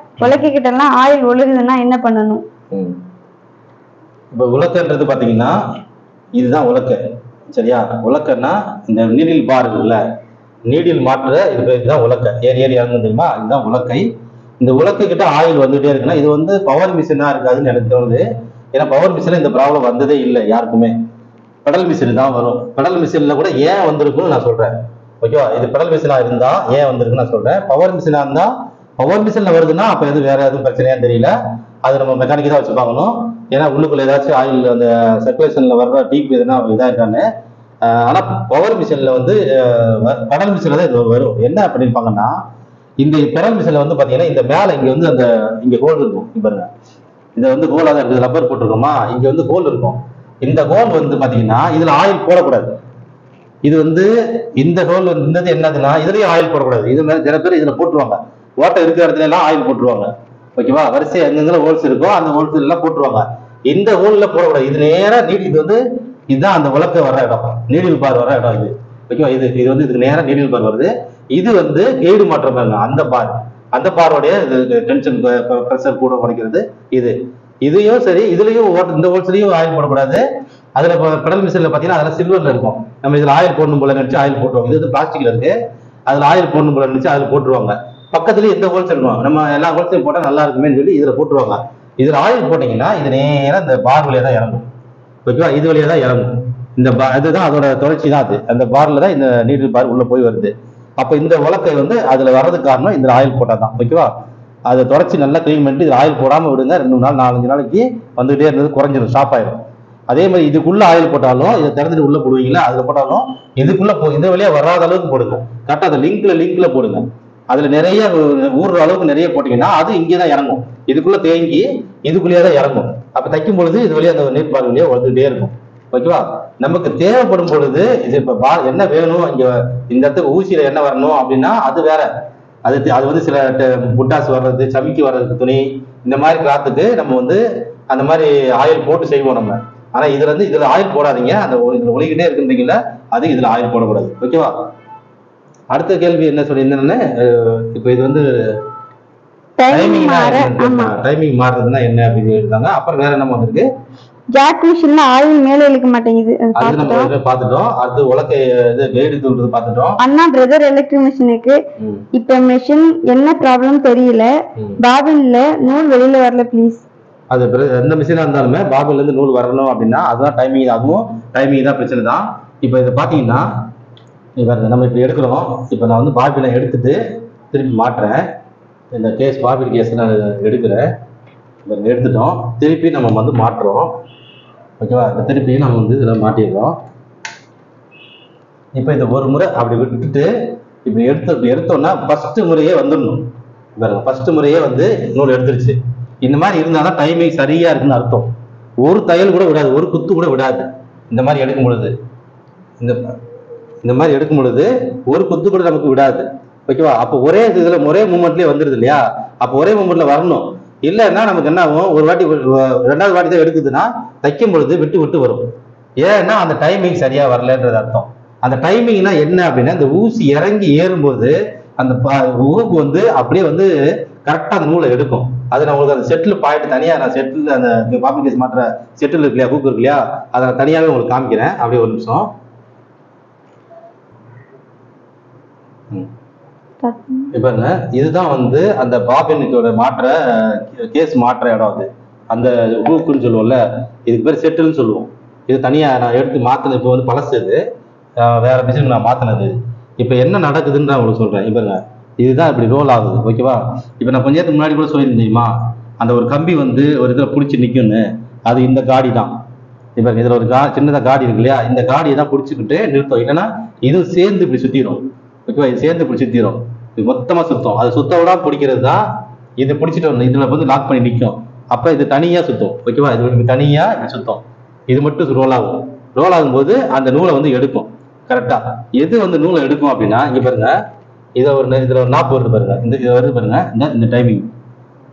உலக்கை கிட்ட எல்லாம் ஆயில் ஒழுகுதுன்னா என்ன பண்ணணும்? இப்ப உலக்கன்றது பாத்தீங்கன்னா இதுதான் உலக்கை. சரியா, உலக்கன்னா இந்த நீடில் பார் இருக்குல்ல, நீடில் மாற்ற இதுதான் உலக்கை. ஏறி இறங்கும் தெரியுமா, இதுதான் உலக்கை. இந்த உலக்கை கிட்ட ஆயில் வந்துட்டே இருக்குன்னா இது வந்து பவர் மிஷினா இருக்காதுன்னு எனக்கு தோணுது. ஏன்னா பவர் மிஷின்ல இந்த ப்ராப்ளம் வந்ததே இல்லை யாருக்குமே, பெடல் மிஷின் தான் வரும். பெடல் மிஷின்ல கூட ஏன் வந்திருக்குன்னு நான் சொல்றேன். ஓகேவா, இது பெடல் மிஷினா இருந்தா ஏன் வந்திருக்குன்னு நான் சொல்றேன். பவர் மிஷினா இருந்தா, பவர் மிஷின்ல வருதுன்னா அப்ப எதுவும் வேற எதுவும் பிரச்சனையான்னு தெரியல, அது நம்ம மெக்கானிக் தான் வச்சு பார்க்கணும். ஏன்னா உள்ளுக்குள்ள ஏதாச்சும் ஆயில் அந்த சர்க்குலேஷன்ல வர்ற டீப் எதுனா இதாயிட்டான்னு. ஆனா பவர் மிஷின்ல வந்து பெடல் மிஷின்ல தான் இது வரும். என்ன பண்ணிருப்பாங்கன்னா, இந்த பெடல் மிஷின்ல வந்து பாத்தீங்கன்னா இந்த மேல இங்க வந்து அந்த இங்க ஹோல் இருக்கும். பாருங்க, இதை வந்து ஹோலா தான் இருக்குது, ரப்பர் போட்டிருக்கோமா, இங்க வந்து ஹோல் இருக்கும். இந்த ஹோல் வந்து பாத்தீங்கன்னா இதுல ஆயில் போடக்கூடாது. இது வந்து இந்த ஹோல் இருந்தது என்னதுன்னா இதுலயும் ஆயில் போடக்கூடாது. இது மாதிரி சில பேர் இதுல போட்டுருவாங்க, ஓட்டை இருக்கிற இடத்துல எல்லாம் ஆயில் போட்டுருவாங்க. ஓகேவா, வரிசை எங்கெங்க ஹோல்ஸ் இருக்கோ அந்த ஹோல்ஸ் எல்லாம் போட்டுருவாங்க. இந்த ஹோல்ல போடக்கூடாது. இது நேரா இது வந்து இதுதான் அந்த உலக்க வர இடம், நீடில் பார் வர இடம் இது. ஓகேவா, இது வந்து இதுக்கு நேரம் நீடில் பார் வருது. இது வந்து கைடு மாற்றம் பாருங்க, அந்த பாரோடைய டென்ஷன் ப்ரெஷர் கூட குறைக்கிறது. இதையும் சரி, இதுலயும் இந்த ஹோல்ஸ்லயும் ஆயில் போடக்கூடாது. அதுல பெடல் மிஷின்ல பாத்தீங்கன்னா அதுல சில்வர்ல இருக்கும், நம்ம இதுல ஆயில் போடணும் போல நினைச்சு ஆயில் போட்டுருவாங்க. இது வந்து பிளாஸ்டிக்ல இருக்கு, அதுல ஆயில் போடணும் போல நினைச்சு அதுல போட்டுருவாங்க. பக்கத்துலயும் எந்த ஹோல்ஸ் இருக்கும், நம்ம எல்லா ஹோல்ஸையும் போட்டா நல்லா இருக்குமே சொல்லி இதுல போட்டுருவாங்க. இதுல ஆயில் போட்டீங்கன்னா இது நேரம் இந்த பார் வழியா தான் இறங்கும். ஓகேவா, இது வழியா தான் இறங்கும். இந்த அதுதான் அதோட தொடர்ச்சி தான். அது அந்த பார்ல தான் இந்த நீடில் பார் உள்ள போய் வருது. அப்ப இந்த உலக்கை வந்து அதுல வர்றதுக்கு காரணம் இந்த ஆயில் போட்டாதான். ஓகேவா, அதை தொடச்சி நல்லா கிளீன் பண்ணிட்டு இதுல ஆயில் போடாம விடுங்க. 2 நாள் 4-5 நாளைக்கு வந்துகிட்டே இருந்தது குறைஞ்சிடும், ஸ்டாப் ஆயிடும். அதே மாதிரி இதுக்குள்ள ஆயில் போட்டாலும், இதை திறந்துட்டு உள்ள போடுவீங்களா, அதுல போட்டாலும் இதுக்குள்ள இந்த வழியா வராத அளவுக்கு போடுங்க. கரெக்டா அந்த லிங்க்ல போடுங்க. அதுல நிறைய ஊறுற அளவுக்கு நிறைய போட்டீங்கன்னா அது இங்கேதான் இறங்கும், இதுக்குள்ள தேங்கி இதுக்குள்ளேயே தான் இறங்கும். அப்ப தைக்கும் பொழுது இது வழியா அந்த நீட் பார் வழியா வந்துட்டே இருக்கும். ஓகேவா, நமக்கு தேவைப்படும் பொழுது இது இப்ப என்ன வேணும், இங்க இந்த இடத்துக்கு ஊசியில என்ன வரணும் அப்படின்னா அது வேற. அது வந்து சில புட்டாஸ் வர்றது, சமிக்கி வர்றதுக்கு துணி, இந்த மாதிரி கிளாத்துக்கு நம்ம வந்து அந்த மாதிரி ஆயில் போட்டு செய்வோம் நம்ம. ஆனா இதுல ஆயில் போடாதீங்க. அந்த இதுல ஒளிக்கிட்டே இருக்குன்றீங்கல்ல, அது இதுல ஆயில் போடக்கூடாது. ஓகேவா, அடுத்த கேள்வி என்ன சொல்லி என்னன்னு, இப்ப இது வந்து டைமிங் மாற. ஆமா, டைமிங் மாறுறதுன்னா என்ன அப்படின்னு இருக்காங்க. அப்புறம் வேற என்ன வந்திருக்கு? ஜாக் மிஷின்ல ஆயில் மேல இழுக்க மாட்டேங்குது, அது நம்ம பாத்துட்டோம். அடுத்து உலக்கை இது கைடு தூண்டுறது பாத்துட்டோம். அண்ணா பிரதர் எலக்ட்ரிக் மிஷினுக்கு இப்ப மிஷின் என்ன ப்ராப்ளம் தெரியல, பாபின்ல நூல் வெளியில வரல ப்ளீஸ். அது எந்த மிஷினா இருந்தாலுமே பாபின்ல இருந்து நூல் வரணும் அப்படின்னா அதுதான் டைமிங். அதுவும் டைமிங் தான் பிரச்சனை தான். இப்போ இதை பாத்தீங்கன்னா நம்ம இப்படி எடுக்கிறோம். இப்போ நான் வந்து பாபினை எடுத்துட்டு திருப்பி மாட்டுறேன். இந்த கேஸ் பாபின் கேஸ் நான் எடுக்கிறேன். எடுத்துட்டோம். திருப்பி நம்ம வந்து மாட்டுறோம். ஓகேவா? இந்த திருப்பி நம்ம வந்து இதில் மாட்டிடுறோம். இப்போ இந்த ஒரு முறை அப்படி விட்டுட்டு இப்படி எடுத்தோம்னா ஃபர்ஸ்ட் முறையே வந்துடணும். ஃபர்ஸ்ட் முறையே வந்து நூல் எடுத்துருச்சு. இந்த மாதிரி இருந்தால் தான் டைமிங் சரியா இருக்குன்னு அர்த்தம். ஒரு தையல் கூட விடாது, ஒரு குத்து கூட விடாது. இந்த மாதிரி எடுக்கும் பொழுது இந்த மாதிரி எடுக்கும் பொழுது ஒரு குத்து கூட நமக்கு விடாது. ஓகேவா? அப்போ ஒரே இதுல ஒரே மூமெண்ட்லயே வந்துருது இல்லையா? அப்போ ஒரே மூமெண்ட்ல வரணும். இல்லைன்னா நமக்கு என்ன ஆகும், ஒரு வாட்டி ரெண்டாவது வாட்டி தான் எடுக்குதுன்னா தைக்கும் பொழுது விட்டு விட்டு வரும். ஏன்னா அந்த டைமிங் சரியா வரலன்றது அர்த்தம். அந்த டைமிங்னா என்ன அப்படின்னா, இந்த ஊசி இறங்கி ஏறும்போது அந்த ஊக்கு வந்து அப்படியே வந்து கரெக்டா அந்த நூலை எடுக்கும். அது நான் உங்களுக்கு அந்த செட்டில் பாயிண்ட் தனியா நான் செட்டில் அந்த பாபின் கேஸ் மாற்ற செட்டில் இருக்கு இல்லையா, ஊக்கு இருக்கு இல்லையா, அதை நான் தனியாவே உங்களுக்கு காமிக்கிறேன். அப்படியே ஒரு நிமிஷம். இப்பங்க இதுதான் வந்து அந்த பாபினோட மாற்ற கேஸ் மாற்ற இடம். அது அந்த ஊக்குன்னு சொல்லுவோம்ல, இதுக்கு பேர் செட்டுன்னு சொல்லுவோம். இது தனியா நான் எடுத்து மாத்தினது. இப்போ வந்து பழசு, இது வேற மிஷினுக்கு நான் மாத்தினது. இப்போ என்ன நடக்குதுன்னு நான் உங்களுக்கு சொல்றேன். இப்பங்க இதுதான் இப்படி ரோல் ஆகுது. ஓகேவா? இப்போ நான் கொஞ்ச நேரத்துக்கு முன்னாடி கூட சொல்லியிருந்தேன் தெரியுமா, அந்த ஒரு கம்பி வந்து ஒரு இதுல பிடிச்சி நிக்கும்னு. அது இந்த காடி தான். இப்போ இதுல ஒரு சின்னதா காடி இருக்கு இல்லையா, இந்த காடியை தான் பிடிச்சிக்கிட்டு நிறுத்தம். இல்லைன்னா இது சேர்ந்து இப்படி சுத்திடும். ஓகேவா? இது சேர்ந்து இப்படி சுத்திடும். இது மொத்தமா சுத்தம். அது சுத்த விட பிடிக்கிறது தான். இது பிடிச்சிட்டு இதுல வந்து லாக் பண்ணி நிற்கும். அப்ப இது தனியா சுத்தம். ஓகேவா? இது தனியா இப்படி சுத்தம். இது மட்டும் ரோல் ஆகும். ரோல் ஆகும்போது அந்த நூலை வந்து எடுக்கும். கரெக்டா? எது வந்து நூலை எடுக்கும் அப்படின்னா, இங்க பாருங்க, இதுல ஒரு நாப்பு வருது பாருங்க, இது வருது பாருங்க, இந்த டைமிங்.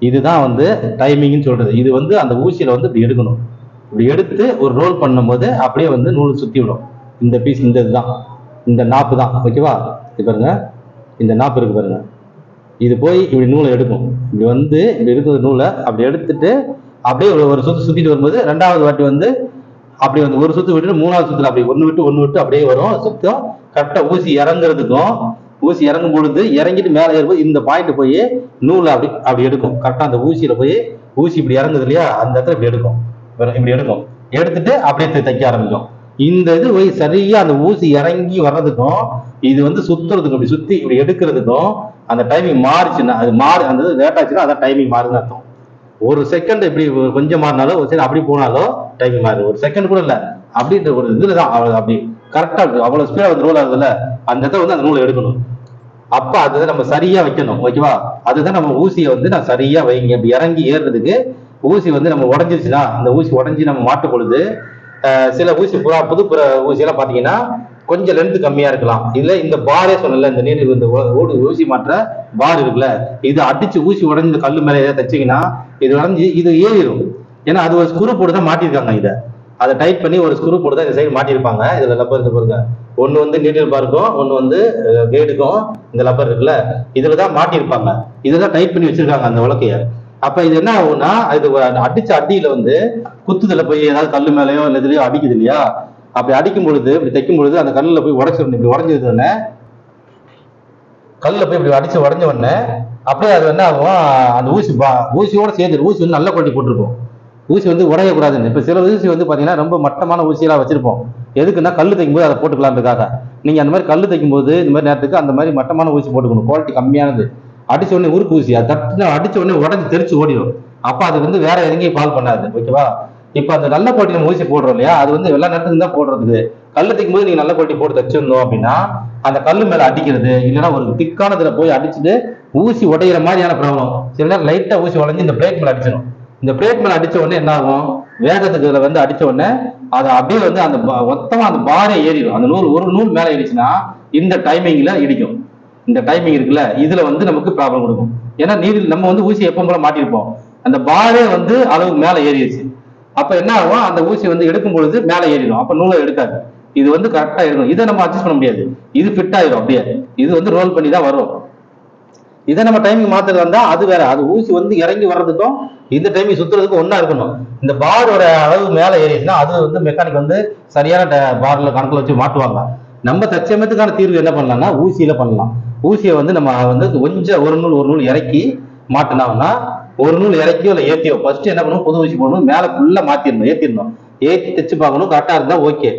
இதுதான் வந்து டைமிங்னு சொல்றது. இது வந்து அந்த ஊசியில வந்து இப்படி எடுக்கணும். இப்படி எடுத்து ஒரு ரோல் பண்ணும்போது அப்படியே வந்து நூல் சுத்தி விடும். இந்த பீஸ், இந்த இதுதான், இந்த நாப்பு தான். ஓகேவா? இது பாருங்க, இந்த நாப்பு இருக்கு பாருங்க, இது போய் இப்படி நூலை எடுக்கும். இப்படி வந்து இப்படி இருக்கிற நூலை அப்படி எடுத்துட்டு அப்படியே ஒரு சுத்து சுத்திட்டு வரும்போது ரெண்டாவது வாட்டி வந்து அப்படி வந்து ஒரு சுத்து விட்டு மூணாவது சுத்துல அப்படி ஒன்று விட்டு அப்படியே வரும் சுத்தம். கரெக்டா ஊசி இறங்குறதுக்கும், ஊசி இறங்கும் பொழுது இறங்கிட்டு மேலே ஏறும்போது இந்த பாயிண்ட் போய் நூலை அப்படி எடுக்கும். கரெக்டா அந்த ஊசியில போய் ஊசி இப்படி இறங்குது இல்லையா, அந்த இடத்துல இப்படி எடுக்கும். இப்படி எடுக்கும். எடுத்துட்டு அப்படியே தைக்க ஆரம்பிக்கும். இந்த இது போய் சரியா அந்த ஊசி இறங்கி வர்றதுக்கும் இது வந்து சுத்துறதுக்கும் இப்படி சுத்தி இப்படி எடுக்கிறதுக்கும் அந்த டைமிங் மாறிச்சுன்னா, அது அந்த லேட் ஆச்சுன்னா அதான் டைமிங் மாறுன்னு அர்த்தம். ஒரு செகண்ட் இப்படி கொஞ்சம் மாறினாலும், ஒரு செகண்ட் அப்படி போனாலும் டைமிங் மாறுது. ஒரு செகண்ட் கூட இல்லை, அப்படின்ற ஒரு இதுலதான் அப்படி கரெக்டா அவ்வளவு ஸ்பீடா வந்து ரோல் ஆகுதுல்ல, அந்த இடத்துல வந்து அந்த நூலை எடுக்கணும். அப்ப அதுதான் நம்ம சரியா வைக்கணும். ஓகேவா? அதுதான் நம்ம ஊசியை வந்து நான் சரியா வைங்க. இப்படி இறங்கி ஏறுறதுக்கு ஊசி வந்து நம்ம உடஞ்சிருச்சுன்னா, அந்த ஊசி உடஞ்சி நம்ம மாட்டும் பொழுது சில ஊசி புது ஊசியெல்லாம் பாத்தீங்கன்னா கொஞ்சம் லென்த் கம்மியா இருக்கலாம். இதுல இந்த பாரே சொன்னல, இந்த நீர் இந்த ஊசி மாற்ற பார் இருக்குல்ல, இது அடிச்சு ஊசி உடஞ்சி இந்த கல்லு மேல தச்சிங்கன்னா இது உடஞ்சி இது ஏறிடும். ஏன்னா அது ஒரு ஸ்க்ரூ போட்டு தான் மாட்டிருக்காங்க. இதை அதை டைட் பண்ணி ஒரு ஸ்க்ரூ போட்டு தான் இந்த சைடு மாட்டிருப்பாங்க. இதுல லப்பர் இருக்கு பாருங்க, ஒன்னு வந்து நீடில் பார்க்கும், ஒன்னு வந்து கைடுக்கும். இந்த லப்பர் இருக்குல்ல, இதுலதான் மாட்டிருப்பாங்க. இதெல்லாம் டைட் பண்ணி வச்சிருக்காங்க அந்த உலக்கைய. அப்ப இது என்ன ஆகும்னா, இது அடிச்ச அடியில வந்து குத்துதல போய் ஏதாவது கல்லு மேலேயோ இல்லை இதுலயோ அடிக்குது இல்லையா, அப்படி அடிக்கும் பொழுது இப்படி தைக்கும் பொழுது அந்த கல்லுல போய் உடச்சிடணும். இப்படி உடஞ்சது உடனே கல்லுல போய் இப்படி அடிச்சு உடஞ்ச உடனே அப்படியே அது என்ன ஆகும், அந்த ஊசியோட சேர்ந்து ஊசி வந்து நல்ல குவாலிட்டி போட்டிருக்கும். ஊசி வந்து உடையக்கூடாதுன்னு. இப்ப சில ஊசி வந்து பாத்தீங்கன்னா ரொம்ப மட்டமான ஊசியெல்லாம் வச்சிருப்போம். எதுக்குன்னா கல்லு தைக்கும் போது அதை போட்டுக்கலான்றதுக்காக. நீங்க அந்த மாதிரி கல்லு தைக்கும் போது இந்த மாதிரி நேரத்துக்கு அந்த மாதிரி மட்டமான ஊசி போட்டுக்கணும், குவாலிட்டி கம்மியானது. அடிச்ச உடனே உருக்கு ஊசி, அது தட்டு அடிச்ச உடனே உடஞ்சி தெரிச்சு ஓடிடும். அப்ப அது வந்து வேற எங்கேயும் பால் பண்ணாது. ஓகேவா? இப்ப அந்த நல்ல குவாலிட்டி நம்ம ஊசி போடுறோம் இல்லையா, அது வந்து எல்லா நேரத்துக்கும் தான் போடுறதுக்கு. கல்லு தைக்கும் போது நீங்க நல்ல குவாலிட்டி போட்டு தச்சிருந்தோம் அப்படின்னா அந்த கல்லு மேல அடிக்கிறது இல்லைன்னா ஒரு திக்கானதுல போய் அடிச்சுட்டு ஊசி உடையிற மாதிரியான ப்ராப்ளம். சில நேரம் லைட்டா ஊசி உடஞ்சி இந்த பிளேட் மேல அடிச்சிடும். இந்த பிளேட் மேல அடிச்ச உடனே என்ன ஆகும், வேகத்துக்கு இதுல வந்து அடிச்ச உடனே அது அப்படியே வந்து அந்த மொத்தமா அந்த பாரே ஏறிடும். அந்த நூல் ஒரு நூல் மேல ஏறிச்சுன்னா இந்த டைமிங்ல இடிக்கும். இந்த டைமிங் இருக்குல்ல, இதுல வந்து நமக்கு ப்ராப்ளம் கொடுக்கும். ஏன்னா நீரில் நம்ம வந்து ஊசி எப்பவும் போல மாட்டிருப்போம், அந்த பாரே வந்து அளவுக்கு மேல ஏறிடுச்சு. அப்ப என்ன ஆகும், அந்த ஊசி வந்து எடுக்கும் பொழுது மேல ஏறிடும். அப்ப நூலை எடுக்காது. இது வந்து கரெக்டா இருக்கும். இதை நம்ம அட்ஜஸ்ட் பண்ண முடியாது. இது ஃபிட் ஆயிடும் அப்படியே. இது வந்து ரோல் பண்ணி தான் வரும். இதை நம்ம டைமிங் மாத்துறது வந்தா அது வேற. அது ஊசி வந்து இறங்கி வர்றதுக்கும் இந்த டைமிங் சுத்துறதுக்கும் ஒண்ணா இருக்கணும். இந்த பாரோட அளவு மேல ஏறிச்சுன்னா அது வந்து மெக்கானிக் வந்து சரியான பார்ல கணக்குல வச்சு மாட்டுவாங்க. நம்ம தற்சமயத்துக்கான தீர்வு என்ன பண்ணலாம்னா ஊசியில பண்ணலாம். ஊசியை வந்து நம்ம வந்து கொஞ்சம் ஒரு நூல் இறக்கி மாட்டினோம்னா, ஒரு நூல் இறக்கியோ இல்லை ஏற்றியோ ஃபர்ஸ்ட் என்ன பண்ணணும், புது ஊசி போடணும், மேலே ஃபுல்லா மாத்திடணும், ஏற்றி தைச்சு பார்க்கணும். கரெக்டா இருந்தா ஓகே.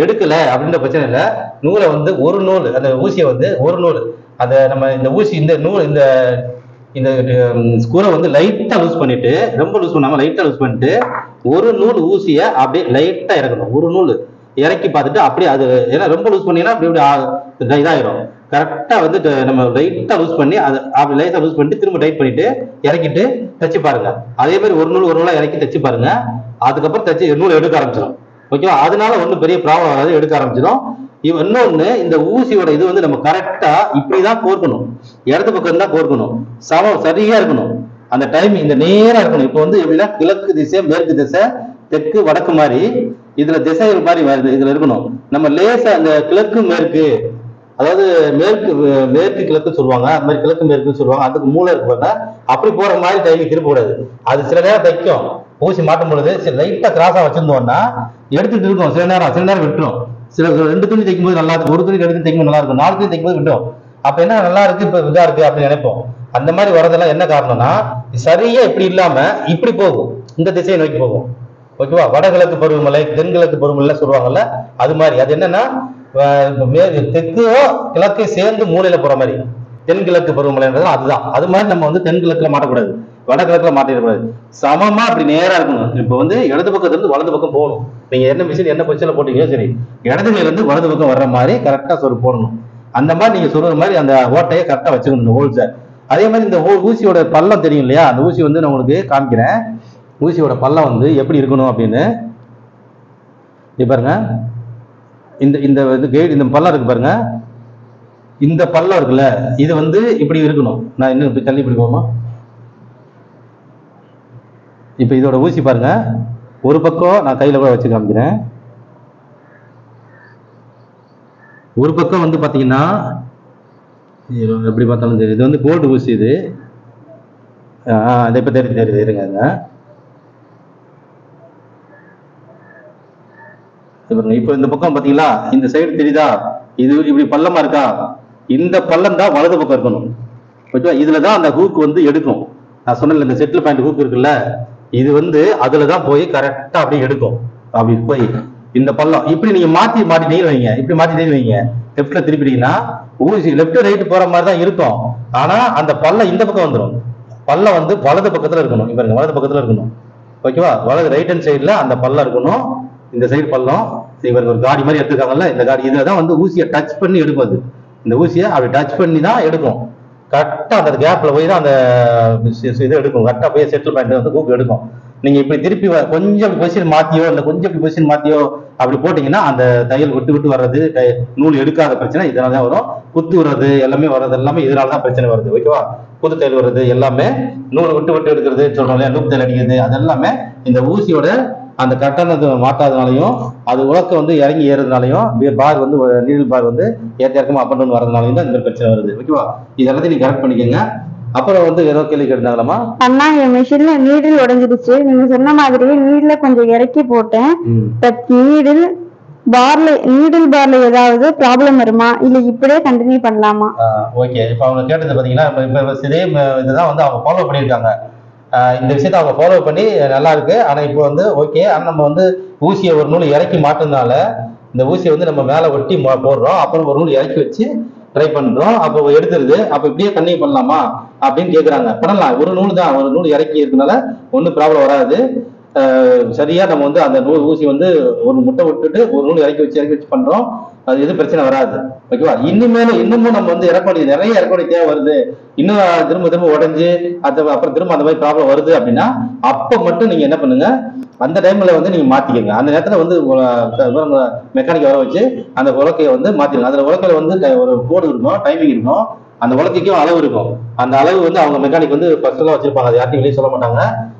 எடுக்கல அப்படின்ற பிரச்சனை இல்லை. நூலை வந்து ஒரு நூல், அந்த ஊசியை வந்து ஒரு நூல், அதை நம்ம இந்த ஊசி இந்த நூல் இந்த இந்த ஸ்கூரை வந்து லைட்டா லூஸ் பண்ணிட்டு, ரொம்ப லூஸ் பண்ணாம லைட்டா லூஸ் பண்ணிட்டு ஒரு நூல் ஊசியை அப்படியே லைட்டா இறக்கணும். ஒரு நூல் இறக்கி பார்த்துட்டு அப்படியே அது, ஏன்னா ரொம்ப லூஸ் பண்ணீங்கன்னா அப்படி இதாயிரும். கரெக்டா வந்து நம்ம லைட்டா லூஸ் பண்ணி அதை அப்படி லைட்டா லூஸ் பண்ணிட்டு திரும்ப டைட் பண்ணிட்டு இறக்கிட்டு தைச்சு பாருங்க. அதே மாதிரி ஒரு நூலா இறக்கி தைச்சு பாருங்க. அதுக்கப்புறம் தைச்சு நூல் எடுக்க ஆரம்பிச்சிடும். ஓகேவா? அதனால ஒன்றும் பெரிய ப்ராப்ளம் வராது, எடுக்க ஆரம்பிச்சிடும். இன்னொன்னு, இந்த ஊசியோட இது வந்து நம்ம கரெக்டா இப்படிதான் கோர்க்கணும், இடது பக்கம் தான் கோர்க்கணும், சரியா இருக்கணும். அந்த டைம் இந்த நேரா இருக்கணும். இப்போ வந்து எப்படின்னா கிழக்கு திசை, மேற்கு திசை, தெற்கு வடக்கு மாதிரி இதுல திசை மாதிரி வருது, இதுல இருக்கணும். நம்ம லேசா அந்த கிழக்கு மேற்கு, அதாவது மேற்கு கிழக்கு சொல்லுவாங்க, அந்த மாதிரி கிழக்கு மேற்கு சொல்லுவாங்க, அதுக்கு மூளை இருக்கு பார்த்தா அப்படி போற மாதிரி டைமிங் திருப்ப கூடாது. அது சில நேரம் தைக்கும், ஊசி மாட்டும் பொழுது லைட்டா கிராஸா வச்சிருந்தோம்னா எடுத்துட்டு இருக்கும். சில நேரம் விட்டுரும். சில 2 துணி தைக்கும் போது நல்லா இருக்கும், ஒரு துணி 2 துணி தைக்கும் நல்லா இருக்கும், 4 துணி தைக்கும் போது விட்டுரும். அப்ப என்ன நல்லா இருக்கு, இப்ப இதா இருக்கு அப்படின்னு நினைப்போம். அந்த மாதிரி வரதெல்லாம் என்ன காரணம்னா, சரியா இப்படி இல்லாம இப்படி போகும், இந்த திசையை நோக்கி போகும். ஓகேவா? வடகிழக்கு பருவமழை, தென்கிழக்கு பருவமழை சொல்லுவாங்கல்ல, அது மாதிரி. அது என்னன்னா தெற்கோ கிழக்கே சேர்ந்து மூலையில போற மாதிரி தென்கிழக்கு பருவமழைன்றது அதுதான். அது மாதிரி நம்ம வந்து தென்கிழக்குல மாட்டக்கூடாது, வடகிழக்குல மாட்டிடக்கூடாது. சமமா அப்படி நேரா இருக்கணும். இப்ப வந்து இடது பக்கத்துல இருந்து வலது பக்கம் போகணும். நீங்க என்ன மிஷின் என்ன பொசிஷன்ல போட்டீங்களோ சரி, இடதுல இருந்து வலது பக்கம் வர்ற மாதிரி கரெக்டா சொரு போடணும். அந்த மாதிரி நீங்க சொல்ற மாதிரி அந்த ஓட்டையை கரெக்டா வச்சுக்கணும், இந்த ஹோல்ஸை. அதே மாதிரி இந்த ஊசியோட பள்ளம் தெரியும் இல்லையா, அந்த ஊசி வந்து நான் உங்களுக்கு காமிக்கிறேன். ஊசியோட பள்ளம் வந்து எப்படி இருக்கணும் அப்படின்னு பாருங்க. இந்த இந்த கைடு, இந்த பள்ளம் இருக்கு பாருங்க, இந்த பள்ளம் இருக்குல்ல, இது வந்து இப்படி இருக்கணும். நான் இன்னும் இப்படி தள்ளி இப்படி போமா, இப்ப இதோட ஊசி பாருங்க, ஒரு பக்கம் நான் கையில கூட வச்சு காமிக்கிறேன். ஒரு பக்கம் வந்து பாத்தீங்கன்னா எப்படி பார்த்தாலும் தெரியுது, இது வந்து கோல்டு ஊசி. இது இப்ப தெரியுது இருங்க. இப்ப இந்த பக்கம் பாத்தீங்களா, இந்த சைடு தெரியுதா, இது இப்படி பள்ளமா இருக்கா, இந்த பள்ளம் தான் வலது பக்கம் இருக்கணும். ஓகேவா? இதுலதான் அந்த ஹூக் வந்து எடுக்கும். நான் சொன்னேன் இந்த செட்டில் பாயிண்ட் ஹூக் இருக்குல்ல, இது வந்து அதுலதான் போய் கரெக்டா அப்படியே எடுக்கும். அப்படி போய் இந்த பள்ளம் இப்படி நீங்க மாட்டிட்டே வைங்க, இப்படி மாட்டிட்டே வைங்க, லெப்ட்ல திருப்பிட்டீங்கன்னா ஊசி லெப்ட் ரைட் போற மாதிரி தான் இருக்கும். ஆனா அந்த பள்ளம் இந்த பக்கம் வந்துடும். பள்ளம் வந்து வலது பக்கத்துல இருக்கணும். இப்ப வலது பக்கத்துல இருக்கணும். ஓகேவா? வலது ரைட் ஹேண்ட் சைட்ல அந்த பள்ளம் இருக்கணும். இந்த சைடு பள்ளம். இவருக்கு ஒரு காடி மாதிரி எடுத்துக்காங்கல்ல, இந்த காடி இதுதான் வந்து ஊசியை டச் பண்ணி எடுப்பது. இந்த ஊசியை அப்படி டச் பண்ணி தான் எடுக்கும். கரெக்டா அந்த கேப்ல போய் தான் அந்த இது எடுக்கும். கரெக்டா போய் செட்டில் பாயிண்ட் வந்து ஹூக் எடுக்கும். நீங்க இப்படி திருப்பி கொஞ்சம் பொசிஷன் மாத்தியோ இல்ல கொஞ்சம் இப்படி பொசிஷன் மாத்தியோ அப்படி போட்டீங்கன்னா அந்த தையல் விட்டு வர்றது, நூல் எடுக்காத பிரச்சனை இதனாலதான் வரும். குத்து வர்றது எல்லாமே வர்றது எல்லாமே இதனாலதான் பிரச்சனை வருது. ஓகேவா? புது தையல் வர்றது எல்லாமே, நூல் விட்டு எடுக்கிறது சொல்றோம் இல்லையா, லூப் தையல் அடிக்கிறது, அது எல்லாமே இந்த ஊசியோட அந்த கட்டணத்தை மாட்டாதனாலையும், அது உலக்க வந்து இறங்கி ஏறதுனாலையும், பார் வந்து நீடில் பார் வந்து இறக்கமா அப் அண்ட் டவுன் வரதுனாலையும் தான் இந்த பிரச்சனை வருது. ஓகேவா? இது எல்லாத்தையும் நீங்க கரெக்ட் பண்ணிக்கோங்க. அப்புறம் வந்து ஏதோ கேள்வி கேட்டாங்களாமா, அண்ணா என் மிஷின்ல நீடில் உடைஞ்சிருச்சு, நீங்க சொன்ன மாதிரி நீடில கொஞ்சம் இறக்கி போட்டேன். நீடில் பார்ல ஏதாவது ப்ராப்ளம் வருமா, இல்ல இப்படியே கண்டினியூ பண்ணலாமா? ஓகே. இப்ப அவங்க கேட்டது பாத்தீங்கன்னா, இப்ப இதே இதுதான் வந்து அவங்க ஃபாலோ பண்ணியிருக்காங்க. இந்த விஷயத்த அவங்க ஃபாலோ பண்ணி நல்லா இருக்கு. ஆனா இப்போ வந்து ஓகே, ஆனா நம்ம வந்து ஊசியை ஒரு நூல் இறக்கி மாட்டினால இந்த ஊசியை வந்து நம்ம மேல ஒட்டி போடுறோம், அப்புறம் ஒரு நூல் இறக்கி வச்சு ட்ரை பண்றோம், அப்போ எடுத்துருது. அப்ப இப்படியே கண்டினியூ பண்ணலாமா அப்படின்னு கேக்குறாங்க. பண்ணலாம். ஒரு நூல் தான், ஒரு நூல் இறக்கி இருக்கனால ஒன்றும் ப்ராப்ளம் வராது. சரியா நம்ம வந்து அந்த நூல் ஊசி வந்து ஒரு முட்டை விட்டுட்டு ஒரு நூல் இறக்கி வச்சு பண்றோம், அது எதுவும் பிரச்சனை வராது. ஓகேவா? இன்னமும் நம்ம வந்து நிறைய இறக்கொடி தேவை வருது, இன்னும் திரும்ப உடஞ்சு அப்புறம் திரும்ப அந்த மாதிரி ப்ராப்ளம் வருது அப்படின்னா அப்ப மட்டும் நீங்க என்ன பண்ணுங்க, அந்த டைம்ல வந்து நீங்க மாத்திக்கங்க. அந்த நேரத்துல வந்து மெக்கானிக் வர வச்சு அந்த உலக்கையை வந்து மாத்திடுங்க. அதுல உலக்கையில வந்து ஒரு கோடு இருக்கும், டைமிங் இருக்கும், அந்த உலக்கைக்கும் அளவு இருக்கும். அந்த அளவு வந்து அவங்க மெக்கானிக் வந்து ஃபர்ஸ்ட்லாம் வச்சிருப்பாங்க, அது யார்ட்டையும் வெளியே சொல்ல மாட்டாங்க.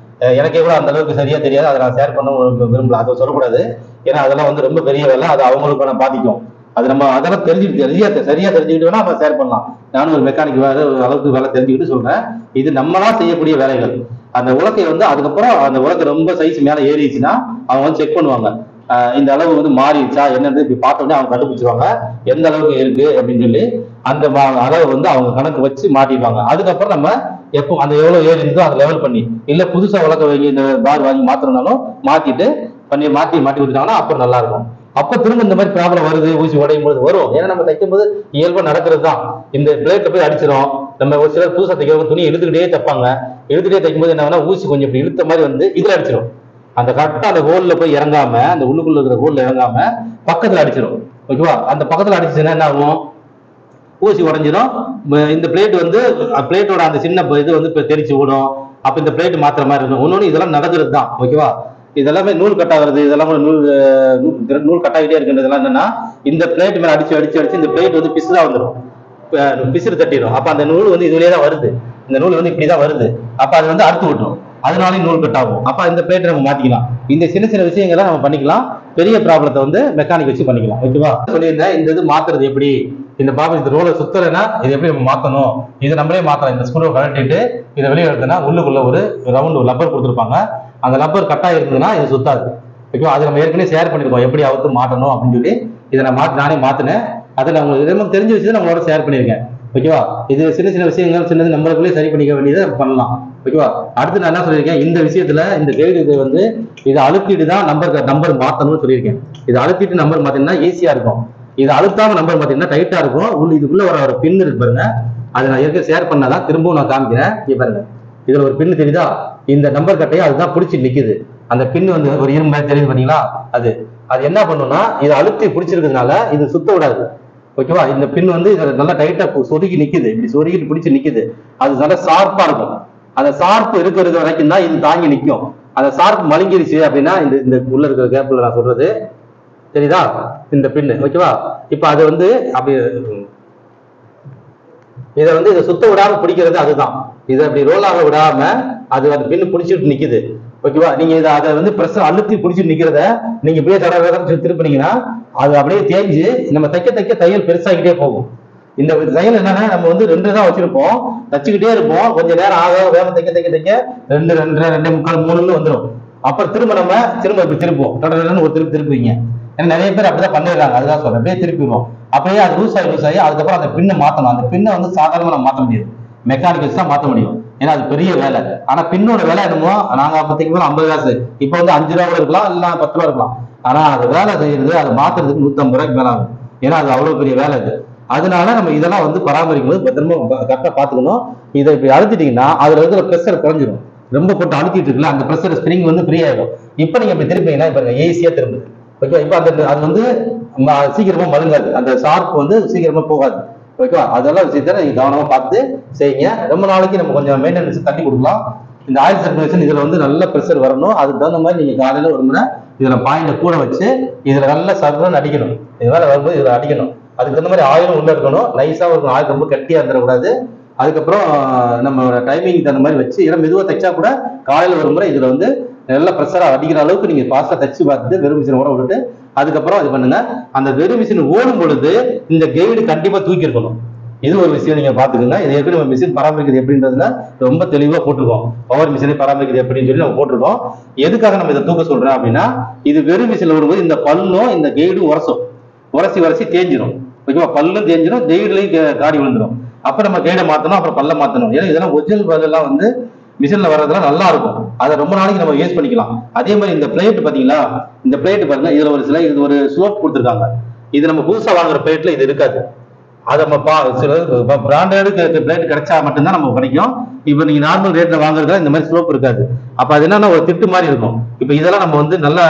எனக்கு எவ்வளவு அந்த அளவுக்கு சரியா தெரியாது, அதை நான் ஷேர் பண்ண விரும்பல, அதை சொல்லக்கூடாது. ஏன்னா அதெல்லாம் வந்து ரொம்ப பெரிய வேலை, அது அவங்களுக்கான பாதிக்கும். அது நம்ம அதெல்லாம் சரியா தெரிஞ்சுக்கிட்டோம்னா நம்ம ஷேர் பண்ணலாம். நானும் ஒரு மெக்கானிக் அளவுக்கு வேலை தெரிஞ்சுக்கிட்டு சொல்றேன். இது நம்மளா செய்யக்கூடிய வேலைகள். அந்த உலக்கையை வந்து அதுக்கப்புறம் அந்த உலக்கை ரொம்ப சைஸ் மேல ஏறிச்சுன்னா அவங்க வந்து செக் பண்ணுவாங்க. இந்த அளவு வந்து மாறிடுச்சா என்னன்னு இப்படி பார்த்தோன்னே அவங்க கண்டுபிடிச்சிருவாங்க எந்த அளவுக்கு இருக்கு அப்படின்னு சொல்லி. அந்த அளவு வந்து அவங்க கணக்கு வச்சு மாட்டிடுவாங்க. அதுக்கப்புறம் நம்ம எப்போ அந்த எவ்வளவு ஏறி இருந்தோ அதை லெவல் பண்ணி, இல்ல புதுசா உலக வாங்கி இந்த பார் வாங்கி மாத்தணும்னாலும் மாத்திட்டு மாட்டி விட்டுட்டாங்கன்னா அப்புறம் நல்லா இருக்கும். அப்ப திரும்ப இந்த மாதிரி ப்ராப்ளம் வருது, ஊசி உடையும் போது வரும். ஏன்னா நம்ம தைக்கும் போது இயல்பா நடக்கிறது தான். இந்த பிளேட்டை போய் அடிச்சிடும். நம்ம ஒரு சிலர் புதுசா தைக்கிறவங்க துணி இழுத்துக்கிட்டே தைப்பாங்க. இழுத்துட்டே தைக்கும் போது என்ன ஊசி கொஞ்சம் இப்படி இழுத்த மாதிரி வந்து இதுல அடிச்சிடும். அந்த கரெக்டா அந்த ஹோல்ல போய் இறங்காம, அந்த உள்ளுக்குள்ள இருக்கிற ஹோல்ல இறங்காம பக்கத்துல அடிச்சிடும். ஓகேவா? அந்த பக்கத்துல அடிச்சுன்னா என்ன ஆகும்? ஊசி உடஞ்சிடும். இந்த பிளேட் வந்து பிளேட்டோட அந்த சின்ன இது வந்து தெரிச்சு விடும். அப்ப இந்த பிளேட் மாத்திர மாதிரி இருக்கும். ஒன்னொன்னு இதெல்லாம் நடக்கிறது தான். ஓகேவா? இதெல்லாமே நூல் கட் ஆகுறது, இதெல்லாம் நூல் கட் ஆகிட்டே இருக்குன்றதெல்லாம் என்னன்னா இந்த பிளேட் மேல அடிச்சு இந்த பிளேட் வந்து பிசுதா வந்துடும், பிசுறு தட்டிடும். அப்ப அந்த நூல் வந்து இதுலயே தான் வருது. இந்த நூல் வந்து இப்படிதான் வருது. அப்ப அது வந்து அறுத்து விட்டுரும். அதனாலேயும் நூல் கட் ஆகும். அப்ப இந்த பிளேட்டை நம்ம மாத்திக்கலாம். இந்த சின்ன சின்ன விஷயங்களை நம்ம பண்ணிக்கலாம். பெரிய ப்ராப்ளத்தை வந்து மெக்கானிக் வச்சு பண்ணிக்கலாம். ஓகேவா? சொல்லியிருந்தேன் இந்த இது மாத்துறது எப்படி, இந்த ப்ராப்ளம் இந்த ரோலை சுத்தலைன்னா இது எப்படி நம்ம மாத்தணும், இதை நம்மளே மாத்தலாம். இந்த ஸ்க்ரூவை கழட்டிட்டு இதை வெளியே எடுத்தோம்னா உள்ளுக்குள்ள ஒரு ரவுண்ட் ஒரு லப்பர் கொடுத்துருப்பாங்க. அந்த லப்பர் கட்டா இருந்ததுன்னா இது சுத்தாது. ஓகேவா? அது நம்ம ஏற்கனவே ஷேர் பண்ணிருக்கோம் எப்படி அவுத்து மாட்டணும் அப்படின்னு சொல்லி. இதை நான் நானே மாத்தினேன். அதை நான் உங்களுக்கு தெரிஞ்ச விஷயத்தை நம்மளோட ஷேர் பண்ணியிருக்கேன். ஓகேவா? இது சின்ன சின்ன விஷயங்கள் சின்னது நம்மளுக்குள்ளே சரி பண்ணிக்க வேண்டியதை பண்ணலாம். ஓகேவா? அடுத்து நான் என்ன சொல்லியிருக்கேன், இந்த விஷயத்துல இந்த கைடு இது வந்து இதை அழுத்திட்டு தான் நம்பர் மாத்தணும்னு சொல்லியிருக்கேன். இதை அழுத்திட்டு நம்பர் மாத்தீங்கன்னா ஈஸியா இருக்கும். இதை அழுத்தாம நம்பர் மாத்தீங்கன்னா டைட்டா இருக்கும். இதுக்குள்ள ஒரு பின் இருக்கு பாருங்க, அதை நான் ஏற்கனவே ஷேர் பண்ணாதான் திரும்பவும் நான் காமிக்கிறேன். இங்க பாருங்க, இதுல ஒரு பின்னு தெரியுதா? இந்த நம்பர் கட்டையை அதுதான் பிடிச்சி நிக்குது. அந்த பின் வந்து ஒரு இரும்பு மாதிரி தெரியுது பாத்தீங்களா? அது என்ன பண்ணும்னா இதை அழுத்தி பிடிச்சிருக்கிறதுனால இது சுத்த விடாது. ஓகேவா? இந்த பின் வந்து இதை நல்லா டைட்டா சொருகி நிக்குது. இப்படி சொருகிட்டு பிடிச்சி நிக்குது. அது நல்லா ஷார்ப்பா இருக்கும். அந்த ஷார்ப்பு இருக்கிறது வரைக்கும் தான் இது தாங்கி நிற்கும். அந்த ஷார்ப் மழுங்கிருச்சு அப்படின்னா இந்த உள்ள இருக்கிற கேப்ல நான் சொல்றது தெரியுதா? இந்த பின்னு. ஓகேவா? இப்ப அது வந்து அப்படி இதை சுத்த விடாம பிடிக்கிறது அதுதான். இதை அப்படி ரோல் ஆக விடாம அது அந்த பின்னு பிடிச்சிட்டு நிக்குது. ஓகேவா? நீங்க அதை வந்து பிரஷர் அழுத்தி பிடிச்சிட்டு நிக்கிறத நீங்க இப்படியே தடவை திருப்பினீங்கன்னா அது அப்படியே தேஞ்சு நம்ம தைக்க தையல் பெருசாகிட்டே போகும். இந்த தையல் என்னன்னா நம்ம வந்து 2 தான் வச்சிருப்போம், தச்சுக்கிட்டே இருப்போம். கொஞ்சம் நேரம் ஆக வேகம் தைக்க 2, 2.25, 3 வந்துடும். அப்புறம் திரும்ப இப்படி திருப்போம். ஒரு திருப்புவீங்க. ஏன்னா நிறைய பேர் அப்படிதான் பண்ணிடுறாங்க. அதுதான் சொல்றேன், அப்படியே திருப்பிடுவோம். அப்படியே அது லூஸ் ஆகி அதுக்கப்புறம் அந்த பின்னை மாத்தணும். அந்த பின்னை வந்து சாதாரணமா நம்ம மாற்ற முடியாது, மெக்கானிக் வச்சு தான் மாற்ற முடியும். ஏன்னா அது பெரிய வேலை. ஆனா பின்னோட வேலை என்னமோ நாங்க அப்போதைக்கு 50 காசு, இப்ப வந்து 5 ரூபா கூட இருக்கலாம், இல்ல 10 ரூபா இருக்கலாம். ஆனா அது வேலை செய்யறது, அதை மாத்துறதுக்கு 150 ரூபாய்க்கு மேல ஆகும். ஏன்னா அது அவ்வளவு பெரிய வேலை அது. அதனால நம்ம இதெல்லாம் வந்து பராமரிக்கும் போது பத்திரமா கரெக்டா பாத்துக்கணும். இதை இப்படி அழுத்திட்டீங்கன்னா அதுல இருக்கிற ப்ரெஷர் குறைஞ்சிடும். ரொம்ப போட்டு அழுத்திட்டு இருக்குல்ல, அந்த ப்ரெஷர் ஸ்ப்ரிங் வந்து ஃப்ரீ ஆயிடும். இப்ப நீங்க இப்படி திரும்பிங்கன்னா இப்ப ஈஸியா திரும்புது. ஓகே, இப்ப அது வந்து சீக்கிரமா மழுங்காது, அந்த ஷார்ப் வந்து சீக்கிரமா போகாது. ஓகேவா? அதெல்லாம் விஷயத்த நீங்க கவனமா பார்த்து செய்யுங்க. ரொம்ப நாளைக்கு நம்ம கொஞ்சம் மெயின்டெனன்ஸ் தட்டி கொடுக்கலாம். இந்த ஆயில் சர்க்குலேஷன் இதுல வந்து நல்ல ப்ரெஷர் வரணும். அதுக்கு தகுந்த மாதிரி நீங்க காலையில ஒரு முறை இதுல பாயிண்ட கூட வச்சு இதுல நல்ல சர்க்குன்னு அடிக்கணும். இது மேல வரும்போது இதுல அடிக்கணும். அதுக்கு தகுந்த மாதிரி ஆயிலும் உள்ள இருக்கணும், நைஸா இருக்கும். ஆயில் ரொம்ப கட்டியா இருந்துடக்கூடாது. அதுக்கப்புறம் நம்ம டைமிங் தகுந்த மாதிரி வச்சு இடம் மெதுவாக தைச்சா கூட காலையில ஒரு முறை இதுல வந்து நல்ல ப்ரெஷரா அடிக்கிற அளவுக்கு நீங்க ஃபாஸ்டா தச்சு பார்த்துட்டு வெறும் மிஷின் ஓட விட்டுட்டு அதுக்கப்புறம் இது பண்ணுங்க. அந்த வெறும் மிஷின் ஓடும் பொழுது இந்த கைடு கண்டிப்பா தூக்கி இருக்கணும். இது ஒரு விஷயம் நீங்க பாத்துக்கோங்க. இது எப்படி நம்ம மிஷின் பராமரிக்கிறது எப்படின்றதுல ரொம்ப தெளிவா போட்டிருக்கோம். பவர் மிஷினை பராமரிக்கிறது எப்படின்னு சொல்லி நம்ம போட்டிருக்கோம். எதுக்காக நம்ம இதை தூக்க சொல்றோம் அப்படின்னா, இது வெறும் மிஷின்ல வரும்போது இந்த பல்லும் இந்த கைடும் உரசி தேஞ்சிடும். ஓகேவா? பல்லும் தேஞ்சிடும், கைடுலையும் காடி விழுந்துடும். அப்ப நம்ம கைடை மாத்தணும், அப்புறம் பல்ல மாத்தணும். ஏன்னா இதெல்லாம் ஒரிஜினல் பல்லெல்லாம் வந்து மிஷின்ல வர்றதுலாம் நல்லா இருக்கும். அதை ரொம்ப நாளைக்கு நம்ம யூஸ் பண்ணிக்கலாம். அதே மாதிரி இந்த பிளேட் பாத்தீங்களா, இந்த பிளேட் பாருங்க, இதுல இது ஒரு ஸ்லோப் கொடுத்துருக்காங்க. இது நம்ம புதுசா வாங்குற பிளேட்ல இது இருக்காது. அதை நம்ம சில பிராண்டட் பிளேட் கிடைச்சா மட்டும்தான் நம்ம கிடைக்கும். இப்ப நீங்க நார்மல் ரேட்ல வாங்குறதுல இந்த மாதிரி ஸ்லோப் இருக்காது. அப்ப அது என்னன்னா ஒரு திட்டு மாதிரி இருக்கும். இப்ப இதெல்லாம் நம்ம வந்து நல்லா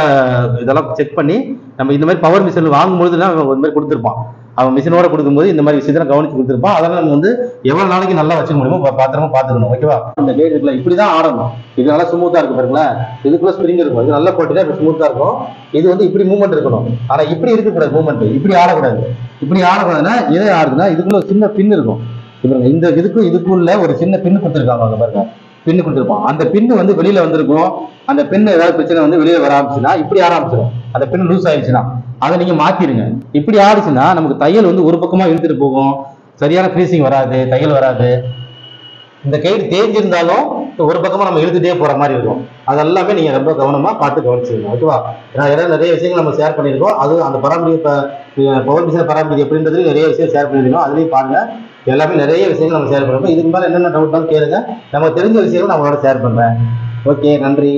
இதெல்லாம் செக் பண்ணி நம்ம இந்த மாதிரி பவர் மிஷின் வாங்கும்போது இந்த மாதிரி கொடுத்துருப்பான். அவன் மிஷினோட கொடுக்கும்போது இந்த மாதிரி விஷயத்தை கவனிச்சு கொடுத்துருப்பான். அதெல்லாம் நம்ம வந்து எவ்வளவு நாளைக்கு நல்லா வச்சுக்க முடியுமோ பாத்திரமா பாத்துக்கணும். ஓகேவா? இந்த கைடு இருக்குல்ல, இப்படிதான் ஆடணும். இது நல்லா ஸ்மூத்தா இருக்கு பாருங்களேன். இதுக்குள்ள ஸ்ப்ரிங் இருக்கும். இது நல்லா போட்டுதான் இப்படி ஸ்மூத்தா இருக்கும். இது வந்து இப்படி மூவ்மெண்ட் இருக்கணும். ஆனா இப்படி இருக்கக்கூடாது மூவ்மெண்ட். இப்படி ஆடக்கூடாது. இப்படி ஆடக்கூடாதுன்னா இதே ஆடுதுன்னா இதுக்குள்ள ஒரு சின்ன பின் இருக்கும். இந்த இதுக்குள்ள ஒரு சின்ன பின் கொடுத்துருக்காங்க பாருங்க. பின்னு கொடுத்துருப்பான். அந்த பின்னு வந்து வெளியில வந்திருக்கும். அந்த பின்னு ஏதாவது பிரச்சனை வந்து வெளியில வர ஆரம்பிச்சுன்னா இப்படி ஆரம்பிச்சிடும். அந்த பின்னு லூஸ் ஆயிடுச்சுன்னா அதை நீங்க மாத்திருங்க. இப்படி ஆயிடுச்சுன்னா நமக்கு தையல் வந்து ஒரு பக்கமா இழுத்துட்டு போகும், சரியான ஃபினிஷிங் வராது, தையல் வராது. இந்த கயிறு தேஞ்சிருந்தாலும் ஒரு பக்கமா நம்ம இழுத்துட்டே போற மாதிரி இருக்கும். அதெல்லாமே நீங்க ரொம்ப கவனமா பார்த்து கவனிச்சுக்கணும். ஓகேவா? ஏன்னா நிறைய விஷயங்கள் நம்ம ஷேர் பண்ணியிருக்கோம். அது அந்த பவர் மிஷின் பராமரிப்பு எப்படின்றது நிறைய விஷயம் ஷேர் பண்ணியிருக்கோம். அதுலேயும் பாருங்க, எல்லாமே நிறைய விஷயங்கள் நம்ம ஷேர் பண்ணிருக்கோம். இதுக்கு மேலே என்னென்ன டவுட்னாலும் கேளுங்க, நம்ம தெரிஞ்ச விஷயங்கள் நம்மளோட ஷேர் பண்றேன். ஓகே, நன்றி.